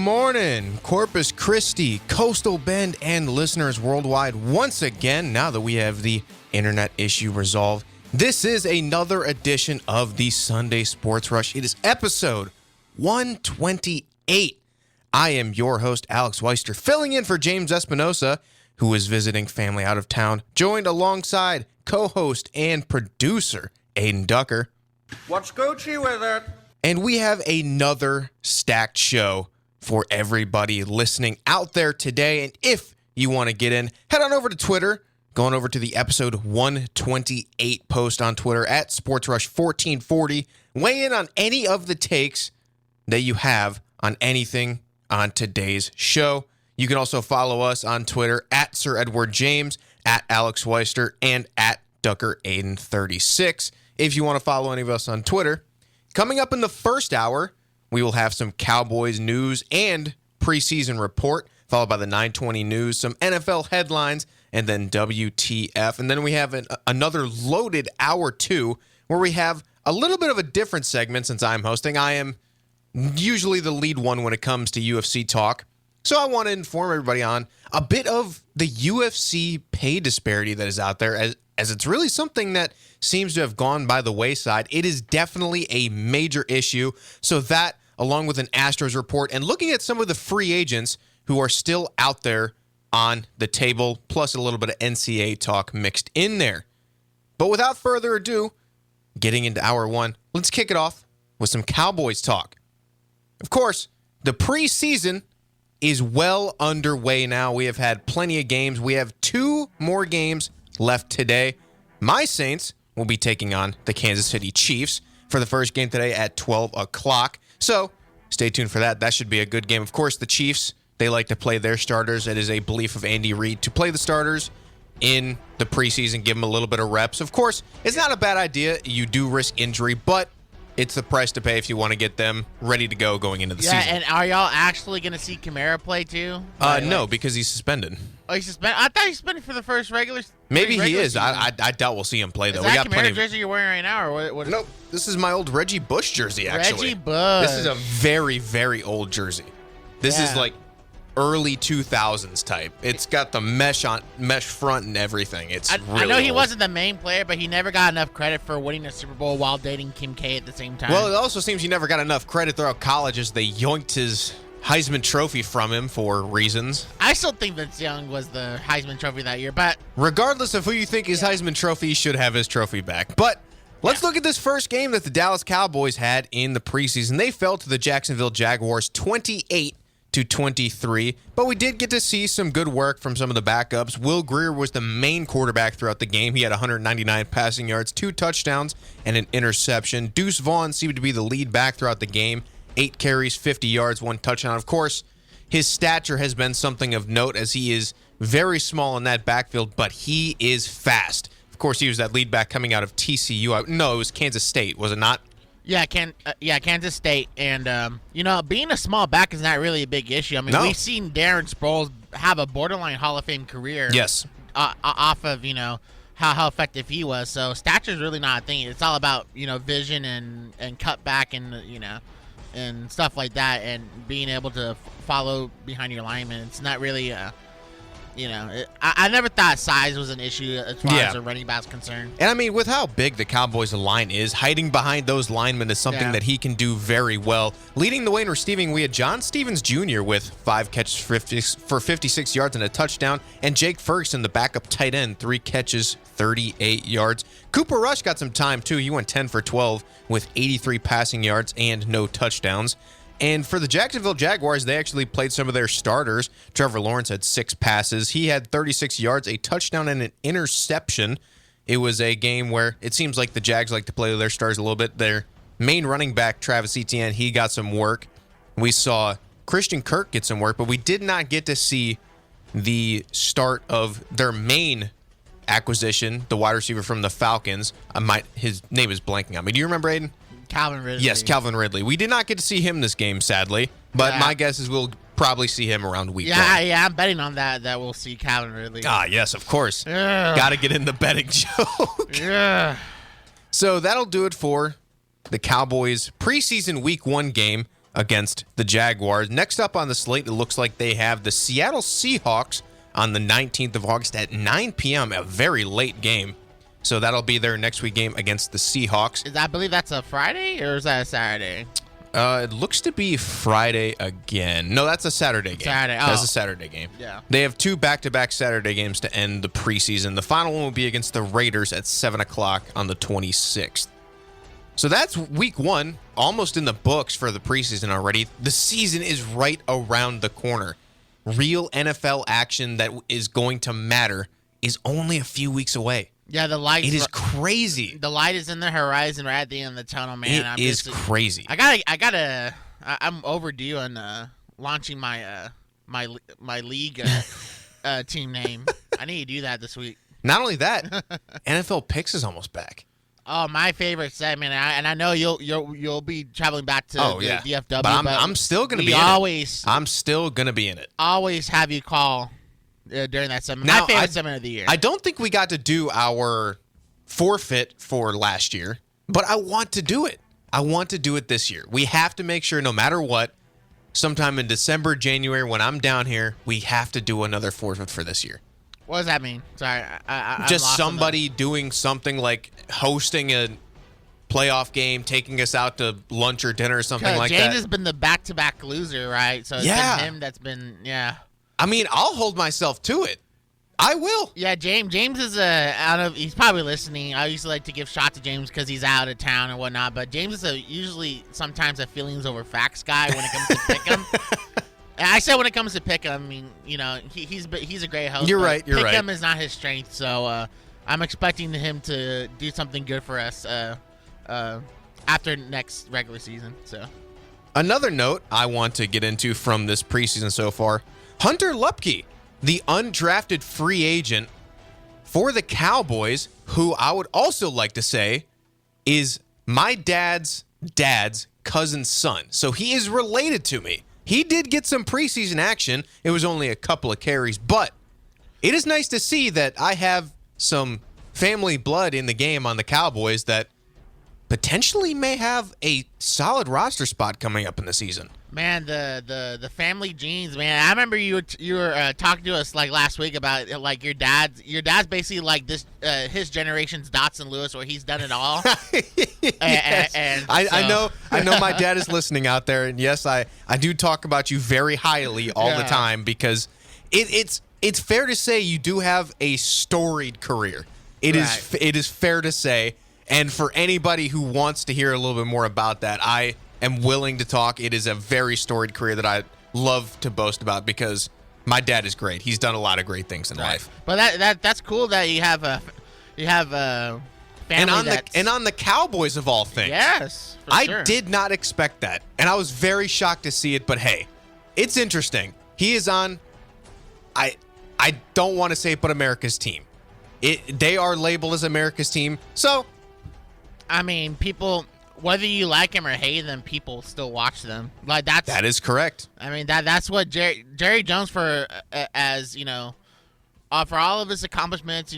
morning, Corpus, Christi, Coastal Bend, and listeners worldwide. Once again, now that we have the internet issue resolved, this is another edition of the Sunday Sports Rush. It is episode 128. I am your host, Alex Weister, filling in for James Espinosa, who is visiting family out of town, joined alongside co-host and producer, Adin Ducker. What's Gucci with it? And we have another stacked show for everybody listening out there today. And if you want to get in, head on over to Twitter, going over to the episode 128 post on Twitter at SportsRush1440. Weigh in on any of the takes that you have on anything on today's show. You can also follow us on Twitter at Sir Edward James, at Alex Weister, and at Ducker Aiden 36. If you want to follow any of us on Twitter. Coming up in the first hour, we will have some Cowboys news and preseason report, followed by the 920 news, some NFL headlines, and then WTF. And then we have another loaded hour two, where we have a little bit of a different segment since I'm hosting. I am usually the lead one when it comes to UFC talk. So I want to inform everybody on a bit of the UFC pay disparity that is out there, as it's really something that seems to have gone by the wayside. It is definitely a major issue. So that, along with an Astros report and looking at some of the free agents who are still out there on the table, plus a little bit of NCAA talk mixed in there. But without further ado, getting into hour one, let's kick it off with some Cowboys talk. Of course, the preseason is well underway now. We have had plenty of games. We have 2 more games left today. My Saints will be taking on the Kansas City Chiefs for the first game today at 12 o'clock. So stay tuned for that. That should be a good game. Of course, the Chiefs, they like to play their starters. It is a belief of Andy Reid to play the starters in the preseason, give them a little bit of reps. Of course, it's not a bad idea. You do risk injury, but it's the price to pay if you want to get them ready to go going into the season. Yeah, and are y'all actually going to see Kamara play too? No, because he's suspended. Oh, he's suspended? I thought he suspended for the first regular. Maybe he is. I doubt we'll see him play, though. Is that Kamara jersey you're wearing right now? Or what? Nope. This is my old Reggie Bush jersey, actually. Reggie Bush. This is a very, very old jersey. This is like early 2000s type. It's got the mesh front and everything. It's really I know he old. wasn't the main player, but he never got enough credit for winning a Super Bowl while dating Kim K at the same time. Well, it also seems he never got enough credit throughout college as they yoinked his Heisman Trophy from him for reasons. I still think Vince Young was the Heisman Trophy that year, but regardless of who you think is Heisman Trophy, he should have his trophy back. But let's look at this first game that the Dallas Cowboys had in the preseason. They fell to the Jacksonville Jaguars 28-23, but we did get to see some good work from some of the backups. Will Grier was the main quarterback throughout the game. He had 199 passing yards, 2 touchdowns, and an interception. Deuce Vaughn seemed to be the lead back throughout the game. 8 carries, 50 yards, 1 touchdown. Of course, his stature has been something of note as he is very small in that backfield, but he is fast. Of course, he was that lead back coming out of TCU. No, it was Kansas State, was it not? Yeah, Kansas State. And, being a small back is not really a big issue. I mean, we've seen Darren Sproles have a borderline Hall of Fame career. Yes. Off of, how effective he was. So stature is really not a thing. It's all about, vision and cut back and, and stuff like that, and being able to follow behind your lineman. It's not really I never thought size was an issue as far as a running back's concerned. And I mean, with how big the Cowboys' line is, hiding behind those linemen is something that he can do very well. Leading the way in receiving, we had John Stevens Jr. with 5 catches for 56 yards and a touchdown, and Jake Ferguson, the backup tight end, 3 catches, 38 yards. Cooper Rush got some time, too. He went 10 for 12 with 83 passing yards and no touchdowns. And for the Jacksonville Jaguars, they actually played some of their starters. Trevor Lawrence had 6 passes. He had 36 yards, a touchdown, and an interception. It was a game where it seems like the Jags like to play their stars a little bit. Their main running back, Travis Etienne, he got some work. We saw Christian Kirk get some work, but we did not get to see the start of their main acquisition, the wide receiver from the Falcons. His name is blanking on me. Do you remember, Aiden? Calvin Ridley. Yes, Calvin Ridley. We did not get to see him this game, sadly, but my guess is we'll probably see him around week 1. Yeah, I'm betting on that we'll see Calvin Ridley. Ah, yes, of course. Got to get in the betting joke. Yeah. So that'll do it for the Cowboys preseason week 1 game. against the Jaguars. Next up on the slate, it looks like they have the Seattle Seahawks on the 19th of August at 9 p.m., a very late game. So that'll be their next week game against the Seahawks. I believe that's a Friday, or is that a Saturday? It looks to be Friday again. No, that's a Saturday game. That's a Saturday game. Yeah. They have 2 back-to-back Saturday games to end the preseason. The final one will be against the Raiders at 7 o'clock on the 26th. So that's week 1, almost in the books for the preseason already. The season is right around the corner. Real NFL action that is going to matter is only a few weeks away. Yeah, the light. It is crazy. The light is in the horizon, right at the end of the tunnel, man. It is crazy. I'm overdue on launching my my league team name. I need to do that this week. Not only that, NFL Picks is almost back. Oh, my favorite segment, and I know you'll be traveling back to the DFW. But I'm still gonna be in it. I'm still gonna be in it. Always have you call during that segment. My favorite segment of the year. I don't think we got to do our forfeit for last year, but I want to do it. I want to do it this year. We have to make sure, no matter what, sometime in December, January, when I'm down here, we have to do another forfeit for this year. What does that mean? Sorry, I'm just lost somebody doing something like hosting a playoff game, taking us out to lunch or dinner or something like James that. has been the back-to-back loser, right? So it's been him that's been, I mean, I'll hold myself to it. I will. Yeah, James is he's probably listening. I used to like to give shots to James because he's out of town and whatnot, but James is usually sometimes a feelings over facts guy when it comes to Pick'em. And I said when it comes to Pick'em, I mean, he's a great host. You're right. Pick'em is not his strength, so I'm expecting him to do something good for us after next regular season. So, another note I want to get into from this preseason so far: Hunter Lupke, the undrafted free agent for the Cowboys, who I would also like to say is my dad's cousin's son. So he is related to me. He did get some preseason action. It was only a couple of carries, but it is nice to see that I have some family blood in the game on the Cowboys that potentially may have a solid roster spot coming up in the season. Man, the family genes, man. I remember you were talking to us like last week about like your dad's basically like this his generation's Dotson Lewis, where he's done it all. Yes. I know my dad is listening out there, and yes, I do talk about you very highly all the time because it's fair to say you do have a storied career. It is fair to say, and for anybody who wants to hear a little bit more about that, I am willing to talk. It is a very storied career that I love to boast about because my dad is great. He's done a lot of great things in life. But that's cool that you have a family and on the Cowboys of all things. Yes, I did not expect that, and I was very shocked to see it. But hey, it's interesting. He is on. I don't want to say it, but America's team. They are labeled as America's team. So, I mean, people, whether you like them or hate them, people still watch them. Like that is correct. I mean, that's what Jerry Jones, for as you know, for all of his accomplishments,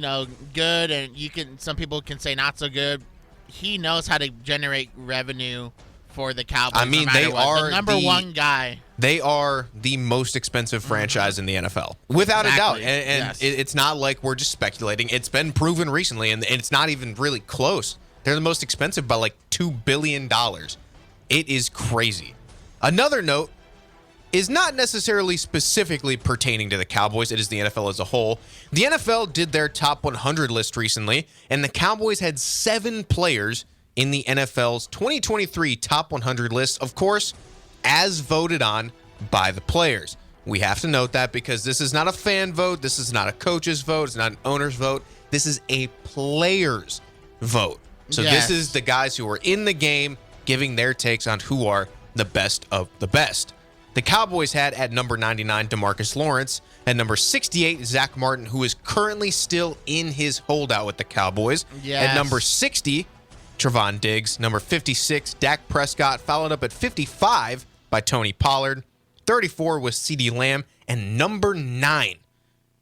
good, and some people can say not so good. He knows how to generate revenue for the Cowboys. I mean, no they are the number one guy. They are the most expensive franchise in the NFL, without a doubt. And it's not like we're just speculating. It's been proven recently, and it's not even really close. They're the most expensive by like $2 billion. It is crazy. Another note is not necessarily specifically pertaining to the Cowboys. It is the NFL as a whole. The NFL did their top 100 list recently, and the Cowboys had 7 players in the NFL's 2023 top 100 list, of course, as voted on by the players. We have to note that because this is not a fan vote. This is not a coach's vote. It's not an owner's vote. This is a player's vote. So This is the guys who are in the game giving their takes on who are the best of the best. The Cowboys had at number 99 DeMarcus Lawrence, at number 68 Zach Martin, who is currently still in his holdout with the Cowboys. Yes. At number 60, Trevon Diggs. Number 56, Dak Prescott, followed up at 55 by Tony Pollard. 34 was CeeDee Lamb, and number 9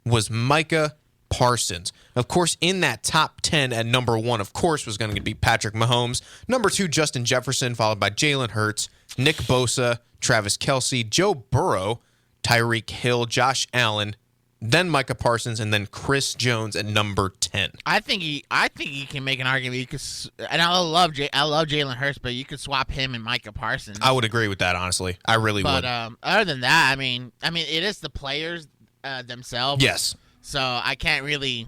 was Micah Parsons. Of course, in that top 10 at number 1, of course, was going to be Patrick Mahomes. Number 2, Justin Jefferson, followed by Jalen Hurts. Nick Bosa, Travis Kelce, Joe Burrow, Tyreek Hill, Josh Allen, then Micah Parsons, and then Chris Jones at number 10. I think he can make an argument. You could, and I love Jalen Hurts, but you could swap him and Micah Parsons. I would agree with that, honestly. I really would. But other than that, I mean, it is the players themselves. Yes. So I can't really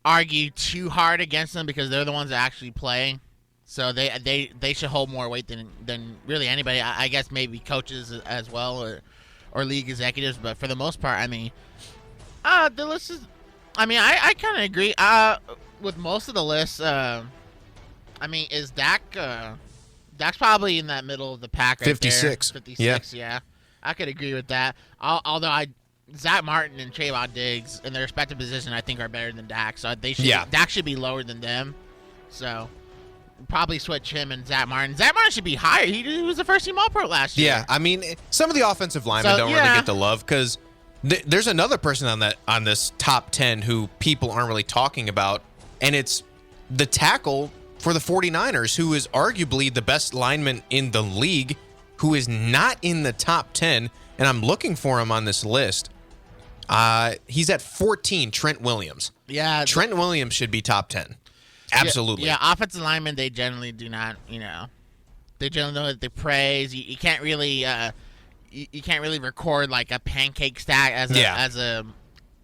argue too hard against them because they're the ones that actually play. So they should hold more weight than really anybody. I guess maybe coaches as well or league executives, but for the most part, I mean, the list is. I mean, I kind of agree. With most of the lists. I mean, is Dak? Dak's probably in that middle of the pack. Right 56. There. 56. Yeah, I could agree with that. Although Zach Martin and Trayvon Diggs in their respective position, I think, are better than Dak. So they should. Yeah. Dak should be lower than them. So. Probably switch him and Zach Martin. Zach Martin should be higher. He was the first team All-Pro last year. Yeah, I mean, some of the offensive linemen don't really get the love because there's another person on this top 10 who people aren't really talking about, and it's the tackle for the 49ers, who is arguably the best lineman in the league, who is not in the top 10, and I'm looking for him on this list. He's at 14, Trent Williams. Yeah. Trent Williams should be top 10. Absolutely. Yeah, offensive linemen, they generally do not, they generally know that they praise. You can't really you can't really record like a pancake stat as a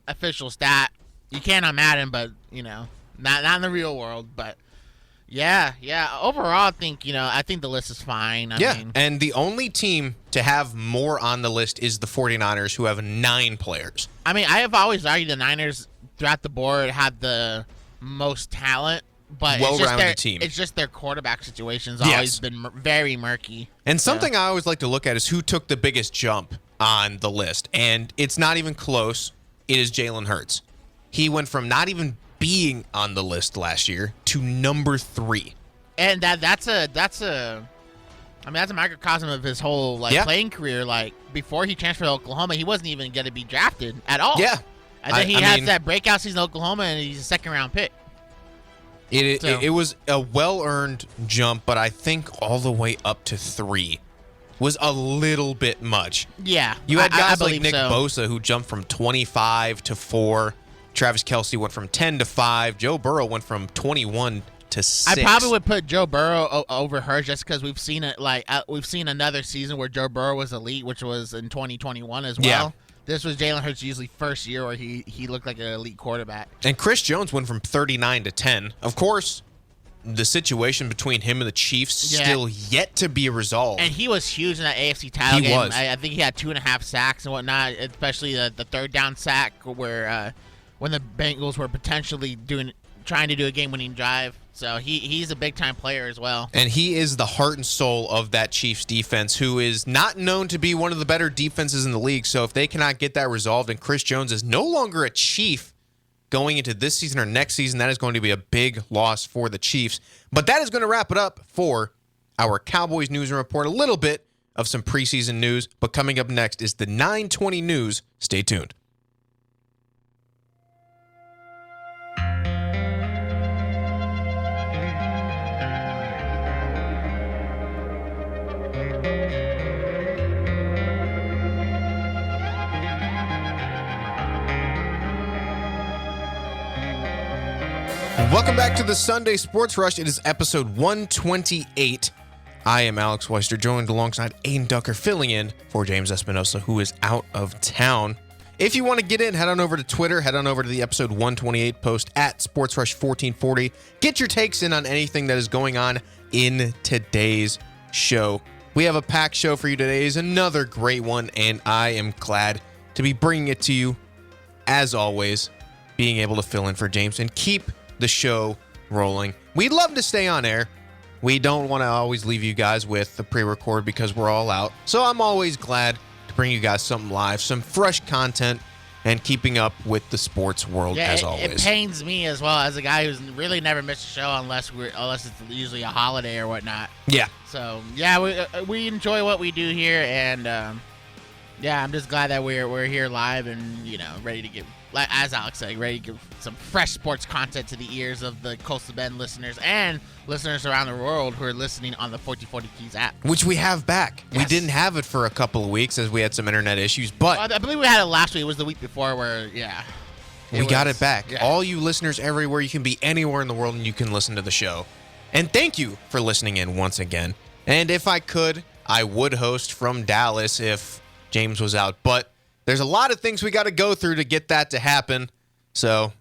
official stat. You can on Madden, but not in the real world. But yeah. Overall, I think the list is fine. I mean, and the only team to have more on the list is the 49ers, who have 9 players. I mean, I have always argued the Niners throughout the board have the most talent. But well-rounded team. It's just their quarterback situation's always been very murky. And something I always like to look at is who took the biggest jump on the list. And it's not even close. It is Jalen Hurts. He went from not even being on the list last year to number 3. And that's a microcosm of his whole playing career. Like before he transferred to Oklahoma, he wasn't even going to be drafted at all. Yeah. And then he has that breakout season in Oklahoma, and he's a second-round pick. It was a well-earned jump, but I think all the way up to 3 was a little bit much. Yeah. You had guys like Nick Bosa who jumped from 25 to 4. Travis Kelce went from 10 to 5. Joe Burrow went from 21 to 6. I probably would put Joe Burrow over her just because we've seen it. We've seen another season where Joe Burrow was elite, which was in 2021 as well. Yeah. This was Jalen Hurts' usually first year where he looked like an elite quarterback. And Chris Jones went from 39 to 10. Of course, the situation between him and the Chiefs still yet to be resolved. And he was huge in that AFC title game. Was. I think he had 2.5 sacks and whatnot, especially the third down sack where when the Bengals were potentially trying to do a game-winning drive. So he's a big-time player as well. And he is the heart and soul of that Chiefs defense, who is not known to be one of the better defenses in the league. So if they cannot get that resolved and Chris Jones is no longer a Chief going into this season or next season, that is going to be a big loss for the Chiefs. But that is going to wrap it up for our Cowboys news and report. A little bit of some preseason news, but coming up next is the 920 news. Stay tuned. Welcome back to the Sunday Sports Rush. It is episode 128. I am Alex Weister, joined alongside Adin Ducker, filling in for James Espinosa, who is out of town. If you want to get in, head on over to Twitter, head on over to the episode 128 post at SportsRush1440. Get your takes in on anything that is going on in today's show. We have a packed show for you today. It's another great one, and I am glad to be bringing it to you, as always, being able to fill in for James and keep the show rolling. We'd love to stay on air. We don't want to always leave you guys with the pre-record because we're all out. So I'm always glad to bring you guys something live, some fresh content, and keeping up with the sports world as always. It pains me as well as a guy who's really never missed a show unless it's usually a holiday or whatnot. Yeah. So yeah, we enjoy what we do here, and I'm just glad that we're here live and ready to get like as Alex said, ready to give some fresh sports content to the ears of the Coastal Bend listeners and listeners around the world who are listening on the 1440 Keys app. Which we have back. Yes. We didn't have it for a couple of weeks as we had some internet issues, but I believe we had it last week. It was the week before where, we got it back. Yeah. All you listeners everywhere, you can be anywhere in the world and you can listen to the show. And thank you for listening in once again. And if I could, I would host from Dallas if James was out. But there's a lot of things we got to go through to get that to happen. So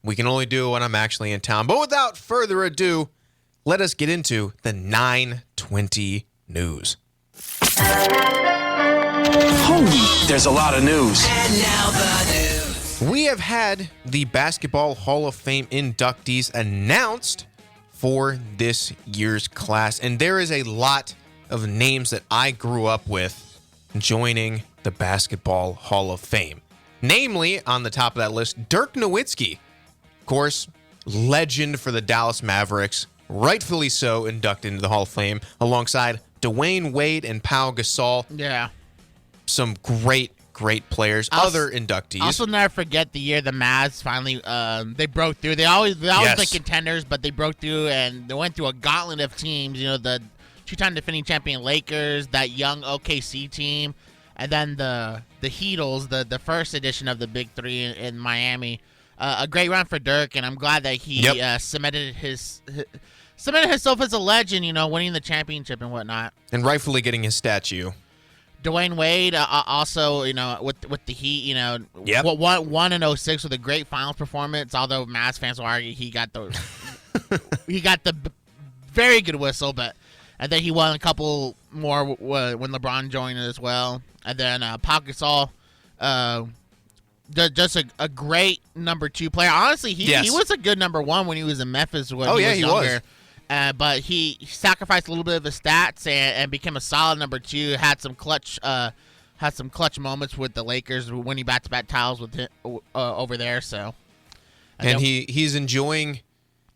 we can only do it when I'm actually in town. But without further ado, let us get into the 920 news. There's a lot of news. And now the news. We have had the Basketball Hall of Fame inductees announced for this year's class, and there is a lot of names that I grew up with joining the Basketball Hall of Fame. Namely, on the top of that list, Dirk Nowitzki. Of course, legend for the Dallas Mavericks, rightfully so inducted into the Hall of Fame, alongside Dwayne Wade and Pau Gasol. Yeah. Some great players. Other inductees. Also, never forget the year the Mavs finally they broke through. They always Yes. been contenders, but they broke through and they went through a gauntlet of teams. You know, the two-time defending champion Lakers, that young OKC team, and then the Heatles, the first edition of the Big Three in Miami. A great run for Dirk, and I'm glad that he cemented himself as a legend. You know, winning the championship and whatnot. And rightfully getting his statue. Dwayne Wade, also, you know, with the Heat, you know, won in 06 with a great finals performance. Although Mavs fans will argue he got the very good whistle, but and then he won a couple more when LeBron joined as well. And then Pau Gasol, just a great number 2 player. Honestly, he was a good number 1 when he was in Memphis. When he was younger. But he sacrificed a little bit of his stats and became a solid number 2. Had some clutch moments with the Lakers, winning back-to-back titles with him, over there. So, and he's enjoying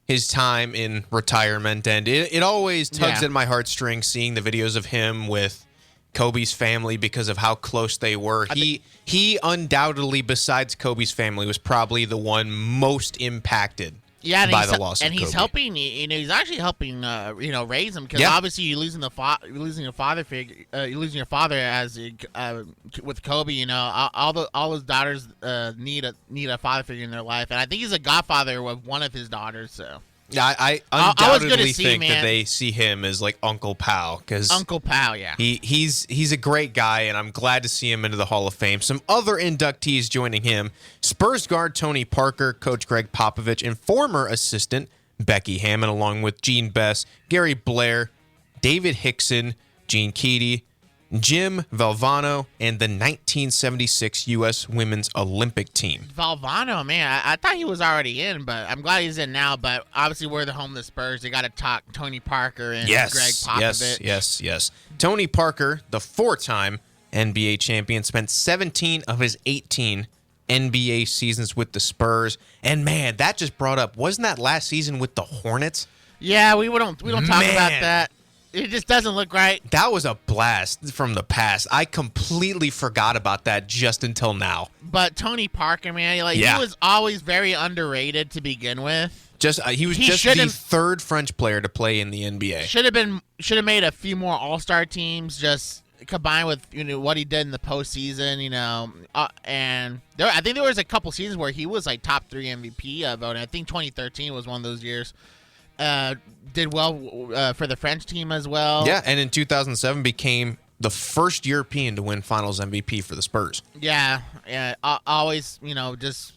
his time in retirement, and it always tugs at my heartstrings seeing the videos of him with Kobe's family because of how close they were. He undoubtedly, besides Kobe's family, was probably the one most impacted. Yeah, by the loss of Kobe. He's helping. You know, he's actually helping. Raise him because obviously you're losing your father figure. You're losing your father as with Kobe. You know, all his daughters need a father figure in their life, and I think he's a godfather of one of his daughters. So. Yeah, I undoubtedly think that they see him as like Uncle Pau because Uncle Pau, yeah, he's a great guy, and I'm glad to see him into the Hall of Fame. Some other inductees joining him: Spurs guard Tony Parker, Coach Greg Popovich, and former assistant Becky Hammond, along with Gene Bess, Gary Blair, David Hickson, Gene Keady, Jim Valvano, and the 1976 U.S. Women's Olympic Team. Valvano, man, I thought he was already in, but I'm glad he's in now. But obviously, we're the home of the Spurs. They got to talk Tony Parker and Greg Popovich. Yes. Tony Parker, the 4-time NBA champion, spent 17 of his 18 NBA seasons with the Spurs. And, man, that just brought up, wasn't that last season with the Hornets? Yeah, we don't talk about that. It just doesn't look right. That was a blast from the past. I completely forgot about that just until now. But Tony Parker, man, he was always very underrated to begin with. He was the third French player to play in the NBA. Should have made a few more All-Star teams, just combined with what he did in the postseason. And I think there was a couple seasons where he was like top 3 MVP voting. I think 2013 was one of those years. Did well for the French team as well. Yeah, and in 2007 became the first European to win Finals MVP for the Spurs. Yeah. Always, just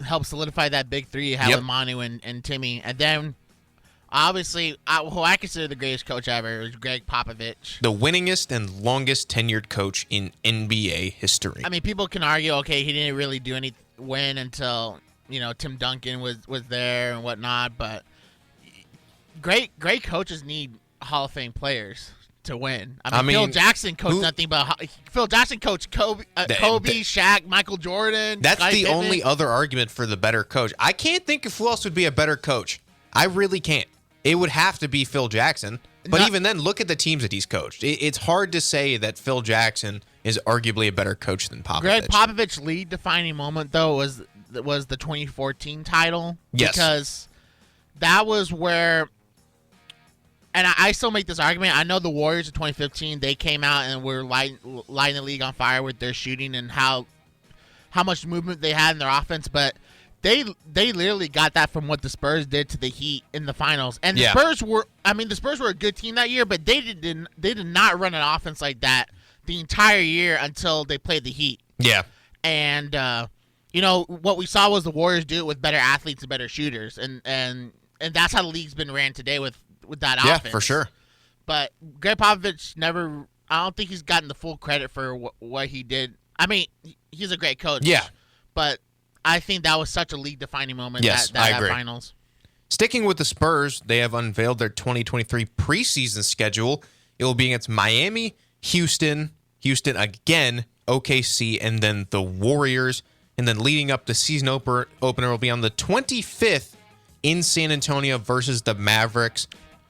help solidify that big 3 you have with Manu and Timmy. And then, obviously, who I consider the greatest coach ever is Greg Popovich. The winningest and longest tenured coach in NBA history. I mean, people can argue, okay, he didn't really win until, Tim Duncan was there and whatnot, but great coaches need Hall of Fame players to win. I mean Phil Jackson coached nothing but Phil Jackson coached Kobe, Shaq, Michael Jordan. That's Guy the Pittman. only other argument for the better coach. I can't think of who else would be a better coach. I really can't. It would have to be Phil Jackson. But even then, look at the teams that he's coached. It's hard to say that Phil Jackson is arguably a better coach than Popovich. Greg Popovich's lead defining moment, though, was the 2014 title. Yes. Because that was where, and I still make this argument, I know the Warriors in 2015, they came out and were lighting the league on fire with their shooting and how much movement they had in their offense, but they literally got that from what the Spurs did to the Heat in the finals. And the Spurs were a good team that year, but they did not run an offense like that the entire year until they played the Heat. Yeah. And what we saw was the Warriors do it with better athletes and better shooters, and that's how the league's been ran today with that offense. Yeah, for sure. But Greg Popovich I don't think he's gotten the full credit for what he did. I mean, he's a great coach. Yeah. But I think that was such a league-defining moment. Yes, I agree. Finals. Sticking with the Spurs, they have unveiled their 2023 preseason schedule. It will be against Miami, Houston again, OKC, and then the Warriors. And then leading up, the season opener will be on the 25th in San Antonio versus the Mavericks.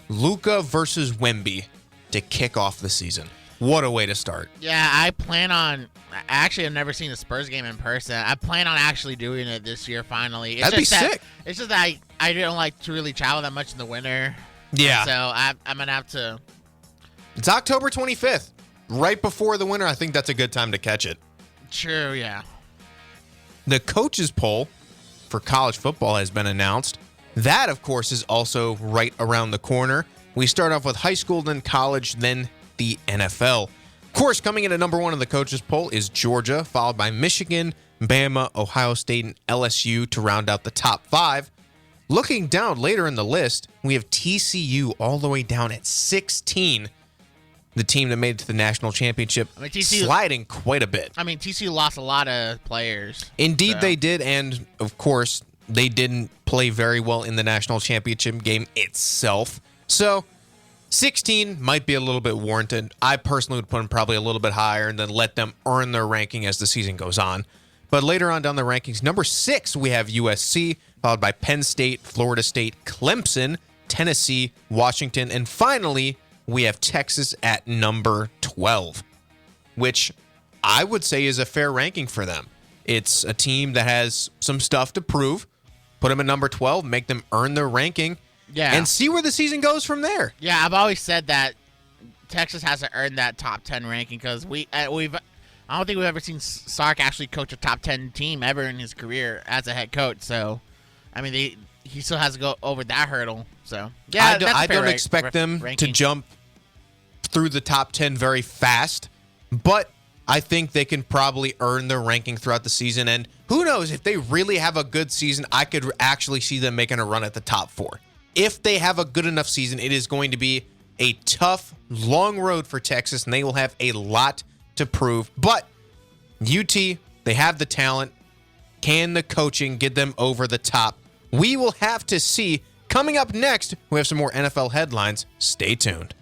Luka versus Wemby to kick off the season. What a way to start. Yeah, I plan on... Actually, I've never seen a Spurs game in person. I plan on actually doing it this year, finally. That'd be sick. It's just that I don't like to really travel that much in the winter. Yeah. So I'm going to have to... It's October 25th. Right before the winter. I think that's a good time to catch it. True, yeah. The coaches poll for college football has been announced. That, of course, is also right around the corner. We start off with high school, then college, then the NFL. Of course, coming in at number one in the coaches poll is Georgia, followed by Michigan, Bama, Ohio State, and LSU to round out the top five. Looking down later in the list, we have TCU all the way down at 16. The team that made it to the national championship, TCU, sliding quite a bit. I mean, TCU lost a lot of players. Indeed, they did, and of course, they didn't play very well in the national championship game itself. So, 16 might be a little bit warranted. I personally would put them probably a little bit higher and then let them earn their ranking as the season goes on. But later on down the rankings, number 6, we have USC, followed by Penn State, Florida State, Clemson, Tennessee, Washington, and finally, we have Texas at number 12, which I would say is a fair ranking for them. It's a team that has some stuff to prove. Put them at number 12, make them earn their ranking, and see where the season goes from there. Yeah, I've always said that Texas hasn't earned that top 10 ranking because I don't think we've ever seen Sark actually coach a top 10 team ever in his career as a head coach. So, I mean, he still has to go over that hurdle. So, yeah, I don't expect them to jump through the top 10 very fast, but I think they can probably earn their ranking throughout the season. And who knows, if they really have a good season, I could actually see them making a run at the top 4. If they have a good enough season, it is going to be a tough, long road for Texas, and they will have a lot to prove. But UT, they have the talent. Can the coaching get them over the top? We will have to see. Coming up next, we have some more NFL headlines. Stay tuned.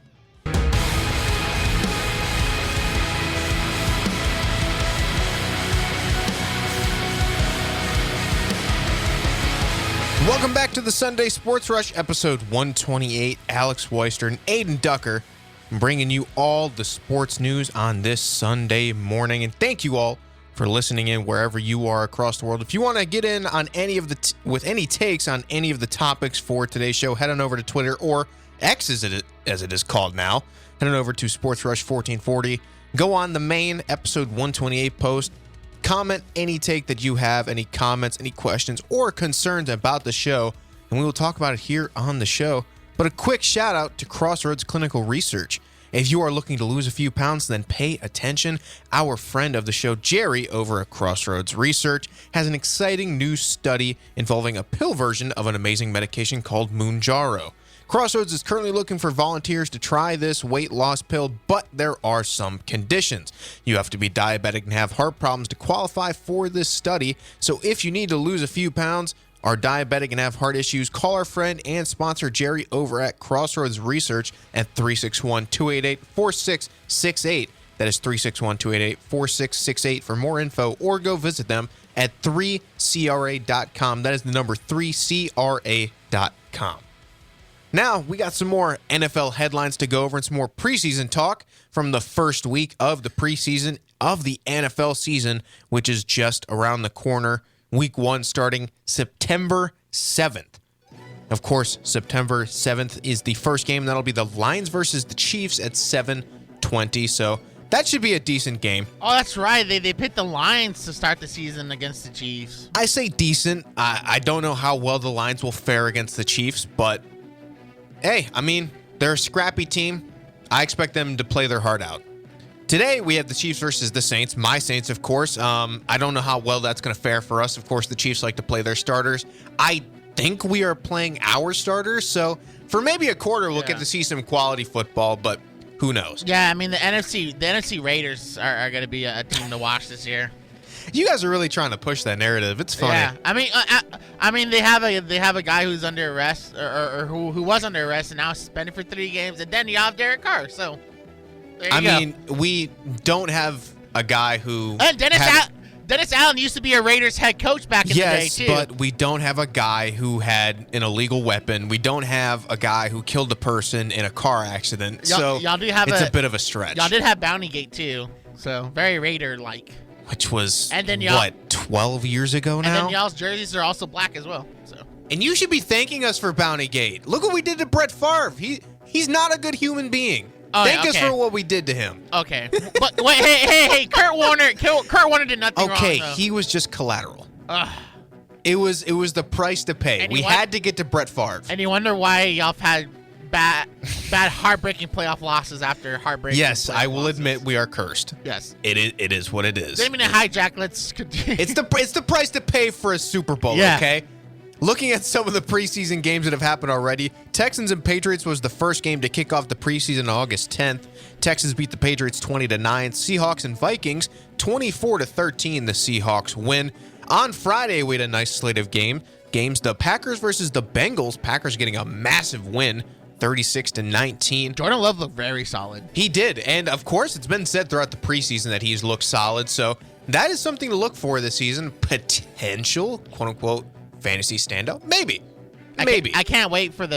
Welcome back to the Sunday Sports Rush, episode 128. Alex Weister and Adin Ducker bringing you all the sports news on this Sunday morning. And thank you all for listening in wherever you are across the world. If you want to get in on any of with any takes on any of the topics for today's show, head on over to Twitter, or X as it is called now. Head on over to Sports Rush 1440. Go on the main episode 128 post. Comment any take that you have, any comments, any questions, or concerns about the show, and we will talk about it here on the show. But a quick shout out to Crossroads Clinical Research. If you are looking to lose a few pounds, then pay attention. Our friend of the show, Jerry, over at Crossroads Research, has an exciting new study involving a pill version of an amazing medication called Mounjaro. Crossroads is currently looking for volunteers to try this weight loss pill, but there are some conditions. You have to be diabetic and have heart problems to qualify for this study. So if you need to lose a few pounds, are diabetic and have heart issues, call our friend and sponsor Jerry over at Crossroads Research at 361-288-4668. That is 361-288-4668 for more info, or go visit them at 3cra.com. That is the number 3cra.com. Now, we got some more NFL headlines to go over and some more preseason talk from the first week of the preseason of the NFL season, which is just around the corner. Week 1 starting September 7th. Of course, September 7th is the first game. That'll be the Lions versus the Chiefs at 7:20. So that should be a decent game. Oh, that's right. They picked the Lions to start the season against the Chiefs. I say decent. I don't know how well the Lions will fare against the Chiefs, but hey, I mean, they're a scrappy team. I expect them to play their heart out. Today, we have the Chiefs versus the Saints. My Saints, of course. I don't know how well that's going to fare for us. Of course, the Chiefs like to play their starters. I think we are playing our starters, so for maybe a quarter, we'll get to see some quality football, but who knows? Yeah, I mean, the NFC Raiders are going to be a team to watch this year. You guys are really trying to push that narrative. It's funny. Yeah, I mean, they have a guy who's under arrest or who was under arrest and now suspended for 3 games, and then you have Derek Carr. So there you go. I mean, we don't have a guy who. And Dennis Allen used to be a Raiders head coach back in the day too. Yes, but we don't have a guy who had an illegal weapon. We don't have a guy who killed a person in a car accident. Y'all do have it's a bit of a stretch. Y'all did have Bountygate too, so very Raider-like. Which was, and then 12 years ago now? And then y'all's jerseys are also black as well. So. And you should be thanking us for Bountygate. Look what we did to Brett Favre. He's not a good human being. Thank us for what we did to him. Okay. But wait, hey, Kurt Warner did nothing wrong. Okay, he was just collateral. It was the price to pay. We had to get to Brett Favre. And you wonder why y'all have had bad heartbreaking playoff losses after heartbreaking. Yes, I will admit we are cursed. Yes. It is what it is. Didn't mean to hijack. Let's continue. It's the price to pay for a Super Bowl, okay? Looking at some of the preseason games that have happened already, Texans and Patriots was the first game to kick off the preseason on August 10th. Texans beat the Patriots 20-9. Seahawks and Vikings 24-13. The Seahawks win. On Friday, we had a nice slate of games. The Packers versus the Bengals. Packers getting a massive win, 36-19. Jordan Love looked very solid. He did, and of course, it's been said throughout the preseason that he's looked solid. So that is something to look for this season. Potential, quote unquote, fantasy standout? Maybe. I can't wait for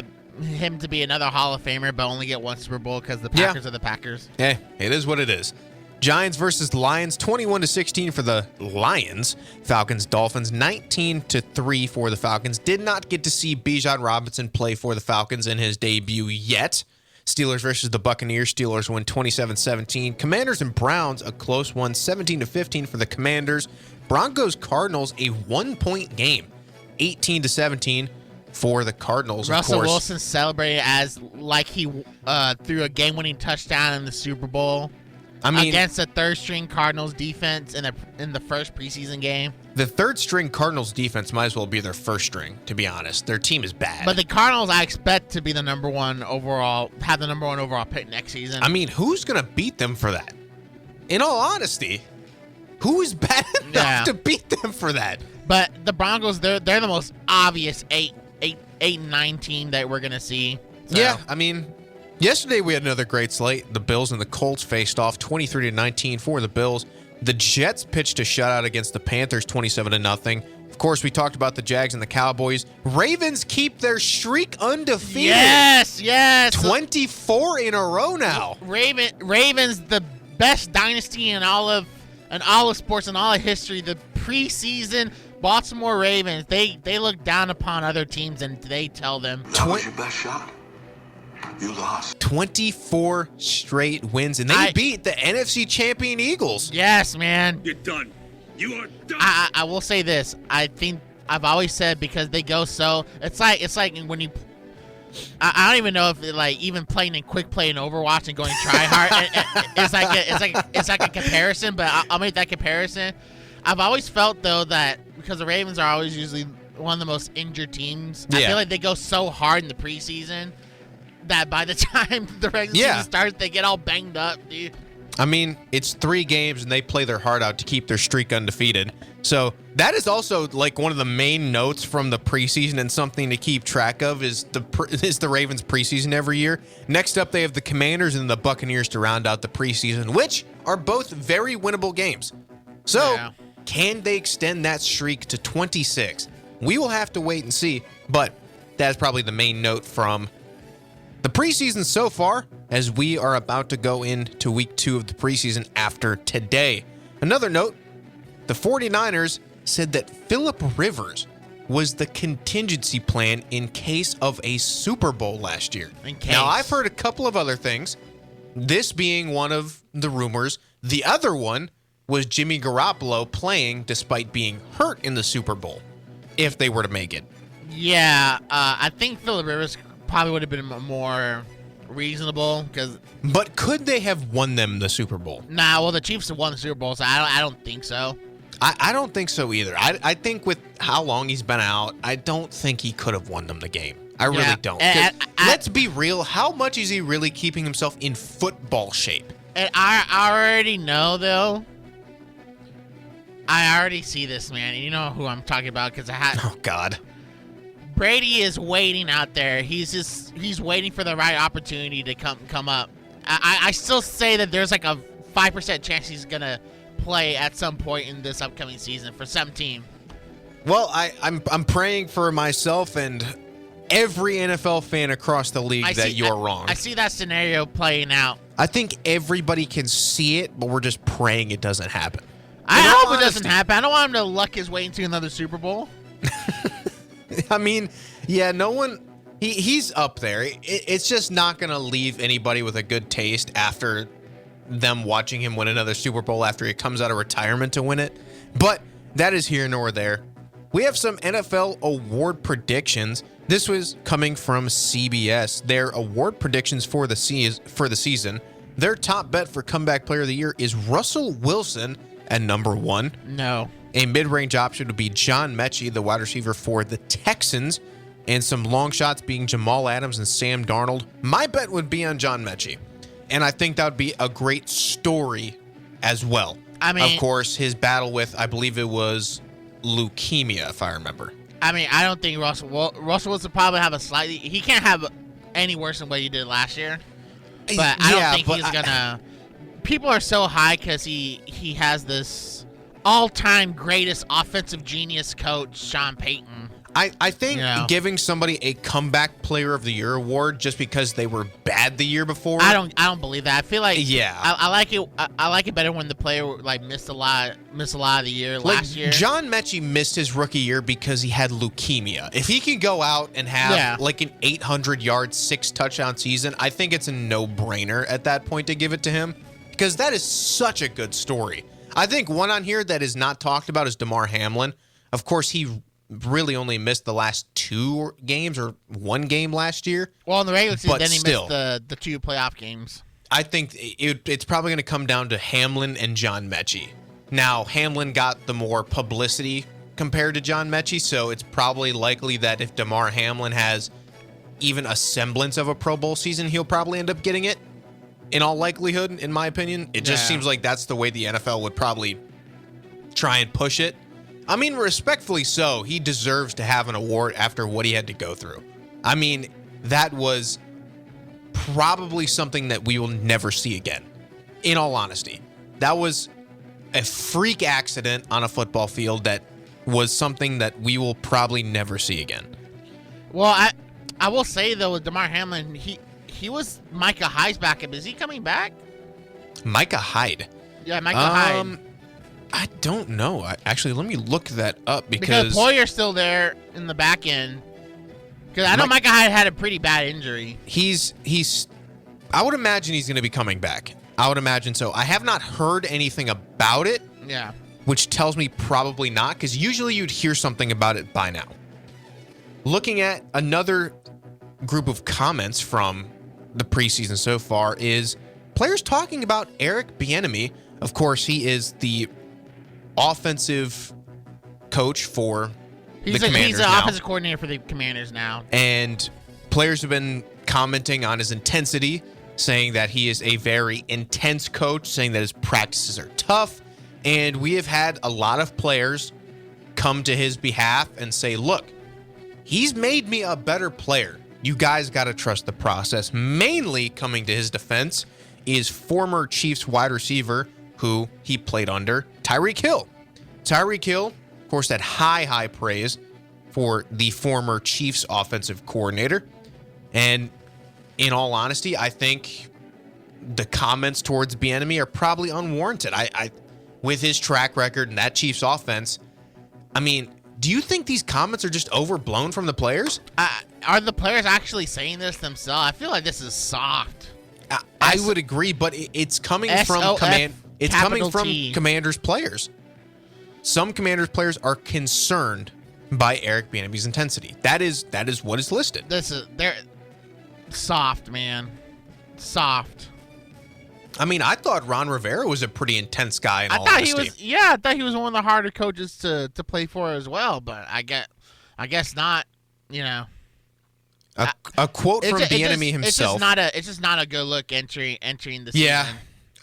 him to be another Hall of Famer, but only get one Super Bowl because the Packers are the Packers. Yeah, it is what it is. Giants versus Lions, 21-16 for the Lions. Falcons, Dolphins, 19-3 for the Falcons. Did not get to see Bijan Robinson play for the Falcons in his debut yet. Steelers versus the Buccaneers. Steelers win 27-17. Commanders and Browns, a close one, 17-15 for the Commanders. Broncos, Cardinals, a 1-point game. 18-17 for the Cardinals. Russell Wilson celebrated as like he threw a game-winning touchdown in the Super Bowl. Against the third-string Cardinals defense in the first preseason game. The third-string Cardinals defense might as well be their first string, to be honest. Their team is bad. But the Cardinals, I expect to be the number one overall pick next season. I mean, who's gonna beat them for that? In all honesty, who is bad enough to beat them for that? But the Broncos, they're the most obvious 8-9 team that we're gonna see. So. Yeah, I mean, yesterday we had another great slate. The Bills and the Colts faced off 23-19 for the Bills. The Jets pitched a shutout against the Panthers 27-0. Of course, we talked about the Jags and the Cowboys. Ravens keep their streak undefeated. Yes. 24 in a row now. Ravens, the best dynasty in all of sports and all of history. The preseason Baltimore Ravens, they look down upon other teams and they tell them, that was your best shot. You lost. 24 straight wins, and they beat the NFC champion Eagles. Yes, man. You're done. You are done. I will say this. I think I've always said because they go so. It's like when you. I don't even know if even playing in quick play and Overwatch and going try hard. it's like a comparison, but I'll make that comparison. I've always felt though that because the Ravens are always usually one of the most injured teams. I feel like they go so hard in the preseason that by the time the regular season starts, they get all banged up, dude. I mean, it's 3 games, and they play their heart out to keep their streak undefeated. So that is also like one of the main notes from the preseason and something to keep track of is the Ravens preseason every year. Next up, they have the Commanders and the Buccaneers to round out the preseason, which are both very winnable games. So can they extend that streak to 26? We will have to wait and see, but that's probably the main note from the preseason so far, as we are about to go into week 2 of the preseason after today. Another note, the 49ers said that Phillip Rivers was the contingency plan in case of a Super Bowl last year. Now, I've heard a couple of other things, this being one of the rumors. The other one was Jimmy Garoppolo playing despite being hurt in the Super Bowl, if they were to make it. Yeah, I think Phillip Rivers probably would have been more reasonable because. But could they have won them the Super Bowl? Nah, well, the Chiefs have won the Super Bowl, so I don't think so. I don't think so either. I think with how long he's been out, I don't think he could have won them the game. I really don't. Let's be real. How much is he really keeping himself in football shape? And I already know, though. I already see this, man. You know who I'm talking about because I had. Oh, God. Brady is waiting out there. He's waiting for the right opportunity to come up. I still say that there's like a 5% chance he's gonna play at some point in this upcoming season for some team. Well, I'm praying for myself and every NFL fan across the league that you're wrong. I see that scenario playing out. I think everybody can see it, but we're just praying it doesn't happen. I hope it doesn't happen. I don't want him to luck his way into another Super Bowl. I mean, yeah, no one. He's up there. It's just not going to leave anybody with a good taste after them watching him win another Super Bowl after he comes out of retirement to win it. But that is here nor there. We have some NFL award predictions. This was coming from CBS. Their award predictions for the season. Their top bet for comeback player of the year is Russell Wilson at number 1. No. A mid-range option would be John Mechie, the wide receiver for the Texans, and some long shots being Jamal Adams and Sam Darnold. My bet would be on John Mechie, and I think that would be a great story as well. I mean, of course, his battle with, I believe it was leukemia, if I remember. I mean, I don't think Russell Wilson probably have a slightly. He can't have any worse than what he did last year. But I don't think he's gonna. People are so high because he has this all-time greatest offensive genius coach, Sean Payton. I think giving somebody a comeback player of the year award just because they were bad the year before. I don't believe that. I feel like I like it. I like it better when the player like missed a lot of the year last year. John Mechie missed his rookie year because he had leukemia. If he can go out and have like an 800-yard, 6-touchdown season, I think it's a no-brainer at that point to give it to him because that is such a good story. I think one on here that is not talked about is Damar Hamlin. Of course, he really only missed the last 2 games or 1 game last year. Well, in the regular season, then he missed the 2 playoff games. I think it's probably going to come down to Hamlin and John Mechie. Now, Hamlin got the more publicity compared to John Mechie, so it's probably likely that if Damar Hamlin has even a semblance of a Pro Bowl season, he'll probably end up getting it. In all likelihood, in my opinion, it just seems like that's the way the NFL would probably try and push it. I mean, respectfully so, he deserves to have an award after what he had to go through. I mean, that was probably something that we will never see again, in all honesty. That was a freak accident on a football field that was something that we will probably never see again. Well, I will say, though, with Damar Hamlin, he was Micah Hyde's backup. Is he coming back? Micah Hyde? Yeah, Micah Hyde. I don't know. Actually, let me look that up because Poyer's still there in the back end. Because I know Micah Hyde had a pretty bad injury. I would imagine he's going to be coming back. I would imagine so. I have not heard anything about it. Yeah. Which tells me probably not, because usually you'd hear something about it by now. Looking at another group of comments from the preseason so far is players talking about Eric Bieniemy. Of course, he is the offensive coach for the Commanders He's the offensive coordinator for the Commanders now. And players have been commenting on his intensity, saying that he is a very intense coach, saying that his practices are tough. And we have had a lot of players come to his behalf and say, look, he's made me a better player. You guys got to trust the process. Mainly coming to his defense is former Chiefs wide receiver who he played under, Tyreek Hill. Tyreek Hill, of course, had high praise for the former Chiefs offensive coordinator. And in all honesty, I think the comments towards Bieniemy are probably unwarranted. I with his track record and that Chiefs offense, I mean, do you think these comments are just overblown from the players? Are the players actually saying this themselves? I feel like this is soft. I would agree, but it's coming from Commanders players. Some Commanders players are concerned by Eric Bieniemy's intensity. That is what is listed. They're soft, man. Soft. I mean, I thought Ron Rivera was a pretty intense guy. I thought he was one of the harder coaches to play for as well. But I guess not. You know, a quote from Bieniemy himself. It's just not a good look entering the season. Yeah.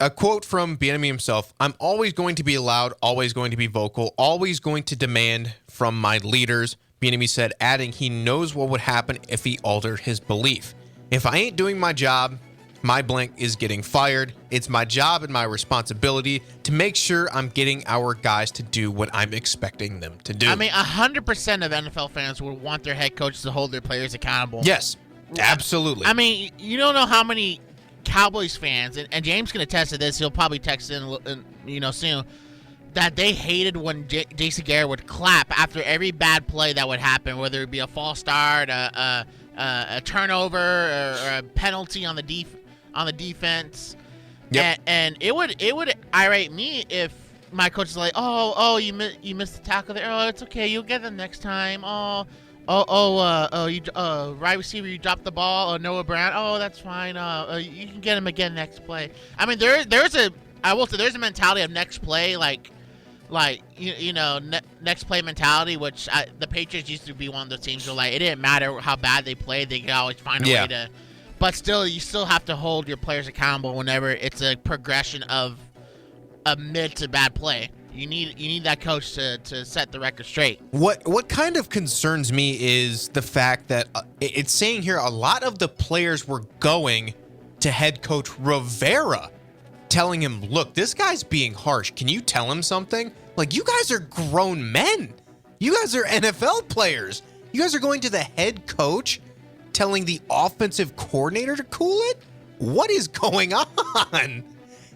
A quote from Bieniemy himself: "I'm always going to be loud, always going to be vocal, always going to demand from my leaders." Bieniemy said, adding he knows what would happen if he altered his belief. "If I ain't doing my job, my blank is getting fired. It's my job and my responsibility to make sure I'm getting our guys to do what I'm expecting them to do." I mean, 100% of NFL fans would want their head coaches to hold their players accountable. Yes, absolutely. I mean, you don't know how many Cowboys fans, and James can attest to this, he'll probably text in soon, that they hated when Jason Garrett would clap after every bad play that would happen, whether it be a false start, a turnover, or a penalty on the defense. Yep. And it would irate me if my coach is like, oh, you missed the tackle there. Oh, it's okay, you'll get them next time. Right receiver, you dropped the ball. Oh, Noah Brown. Oh, that's fine. You can get him again next play. I mean, there's a mentality of next play, next play mentality, which the Patriots used to be one of those teams where it didn't matter how bad they played, they could always find a way to. But still, you still have to hold your players accountable whenever it's a progression of a mid to bad play. You need that coach to set the record straight. What kind of concerns me is the fact that it's saying here a lot of the players were going to head coach Rivera, telling him, "Look, this guy's being harsh. Can you tell him something? Like, you guys are grown men. You guys are NFL players. You guys are going to the head coach telling the offensive coordinator to cool it? What is going on?"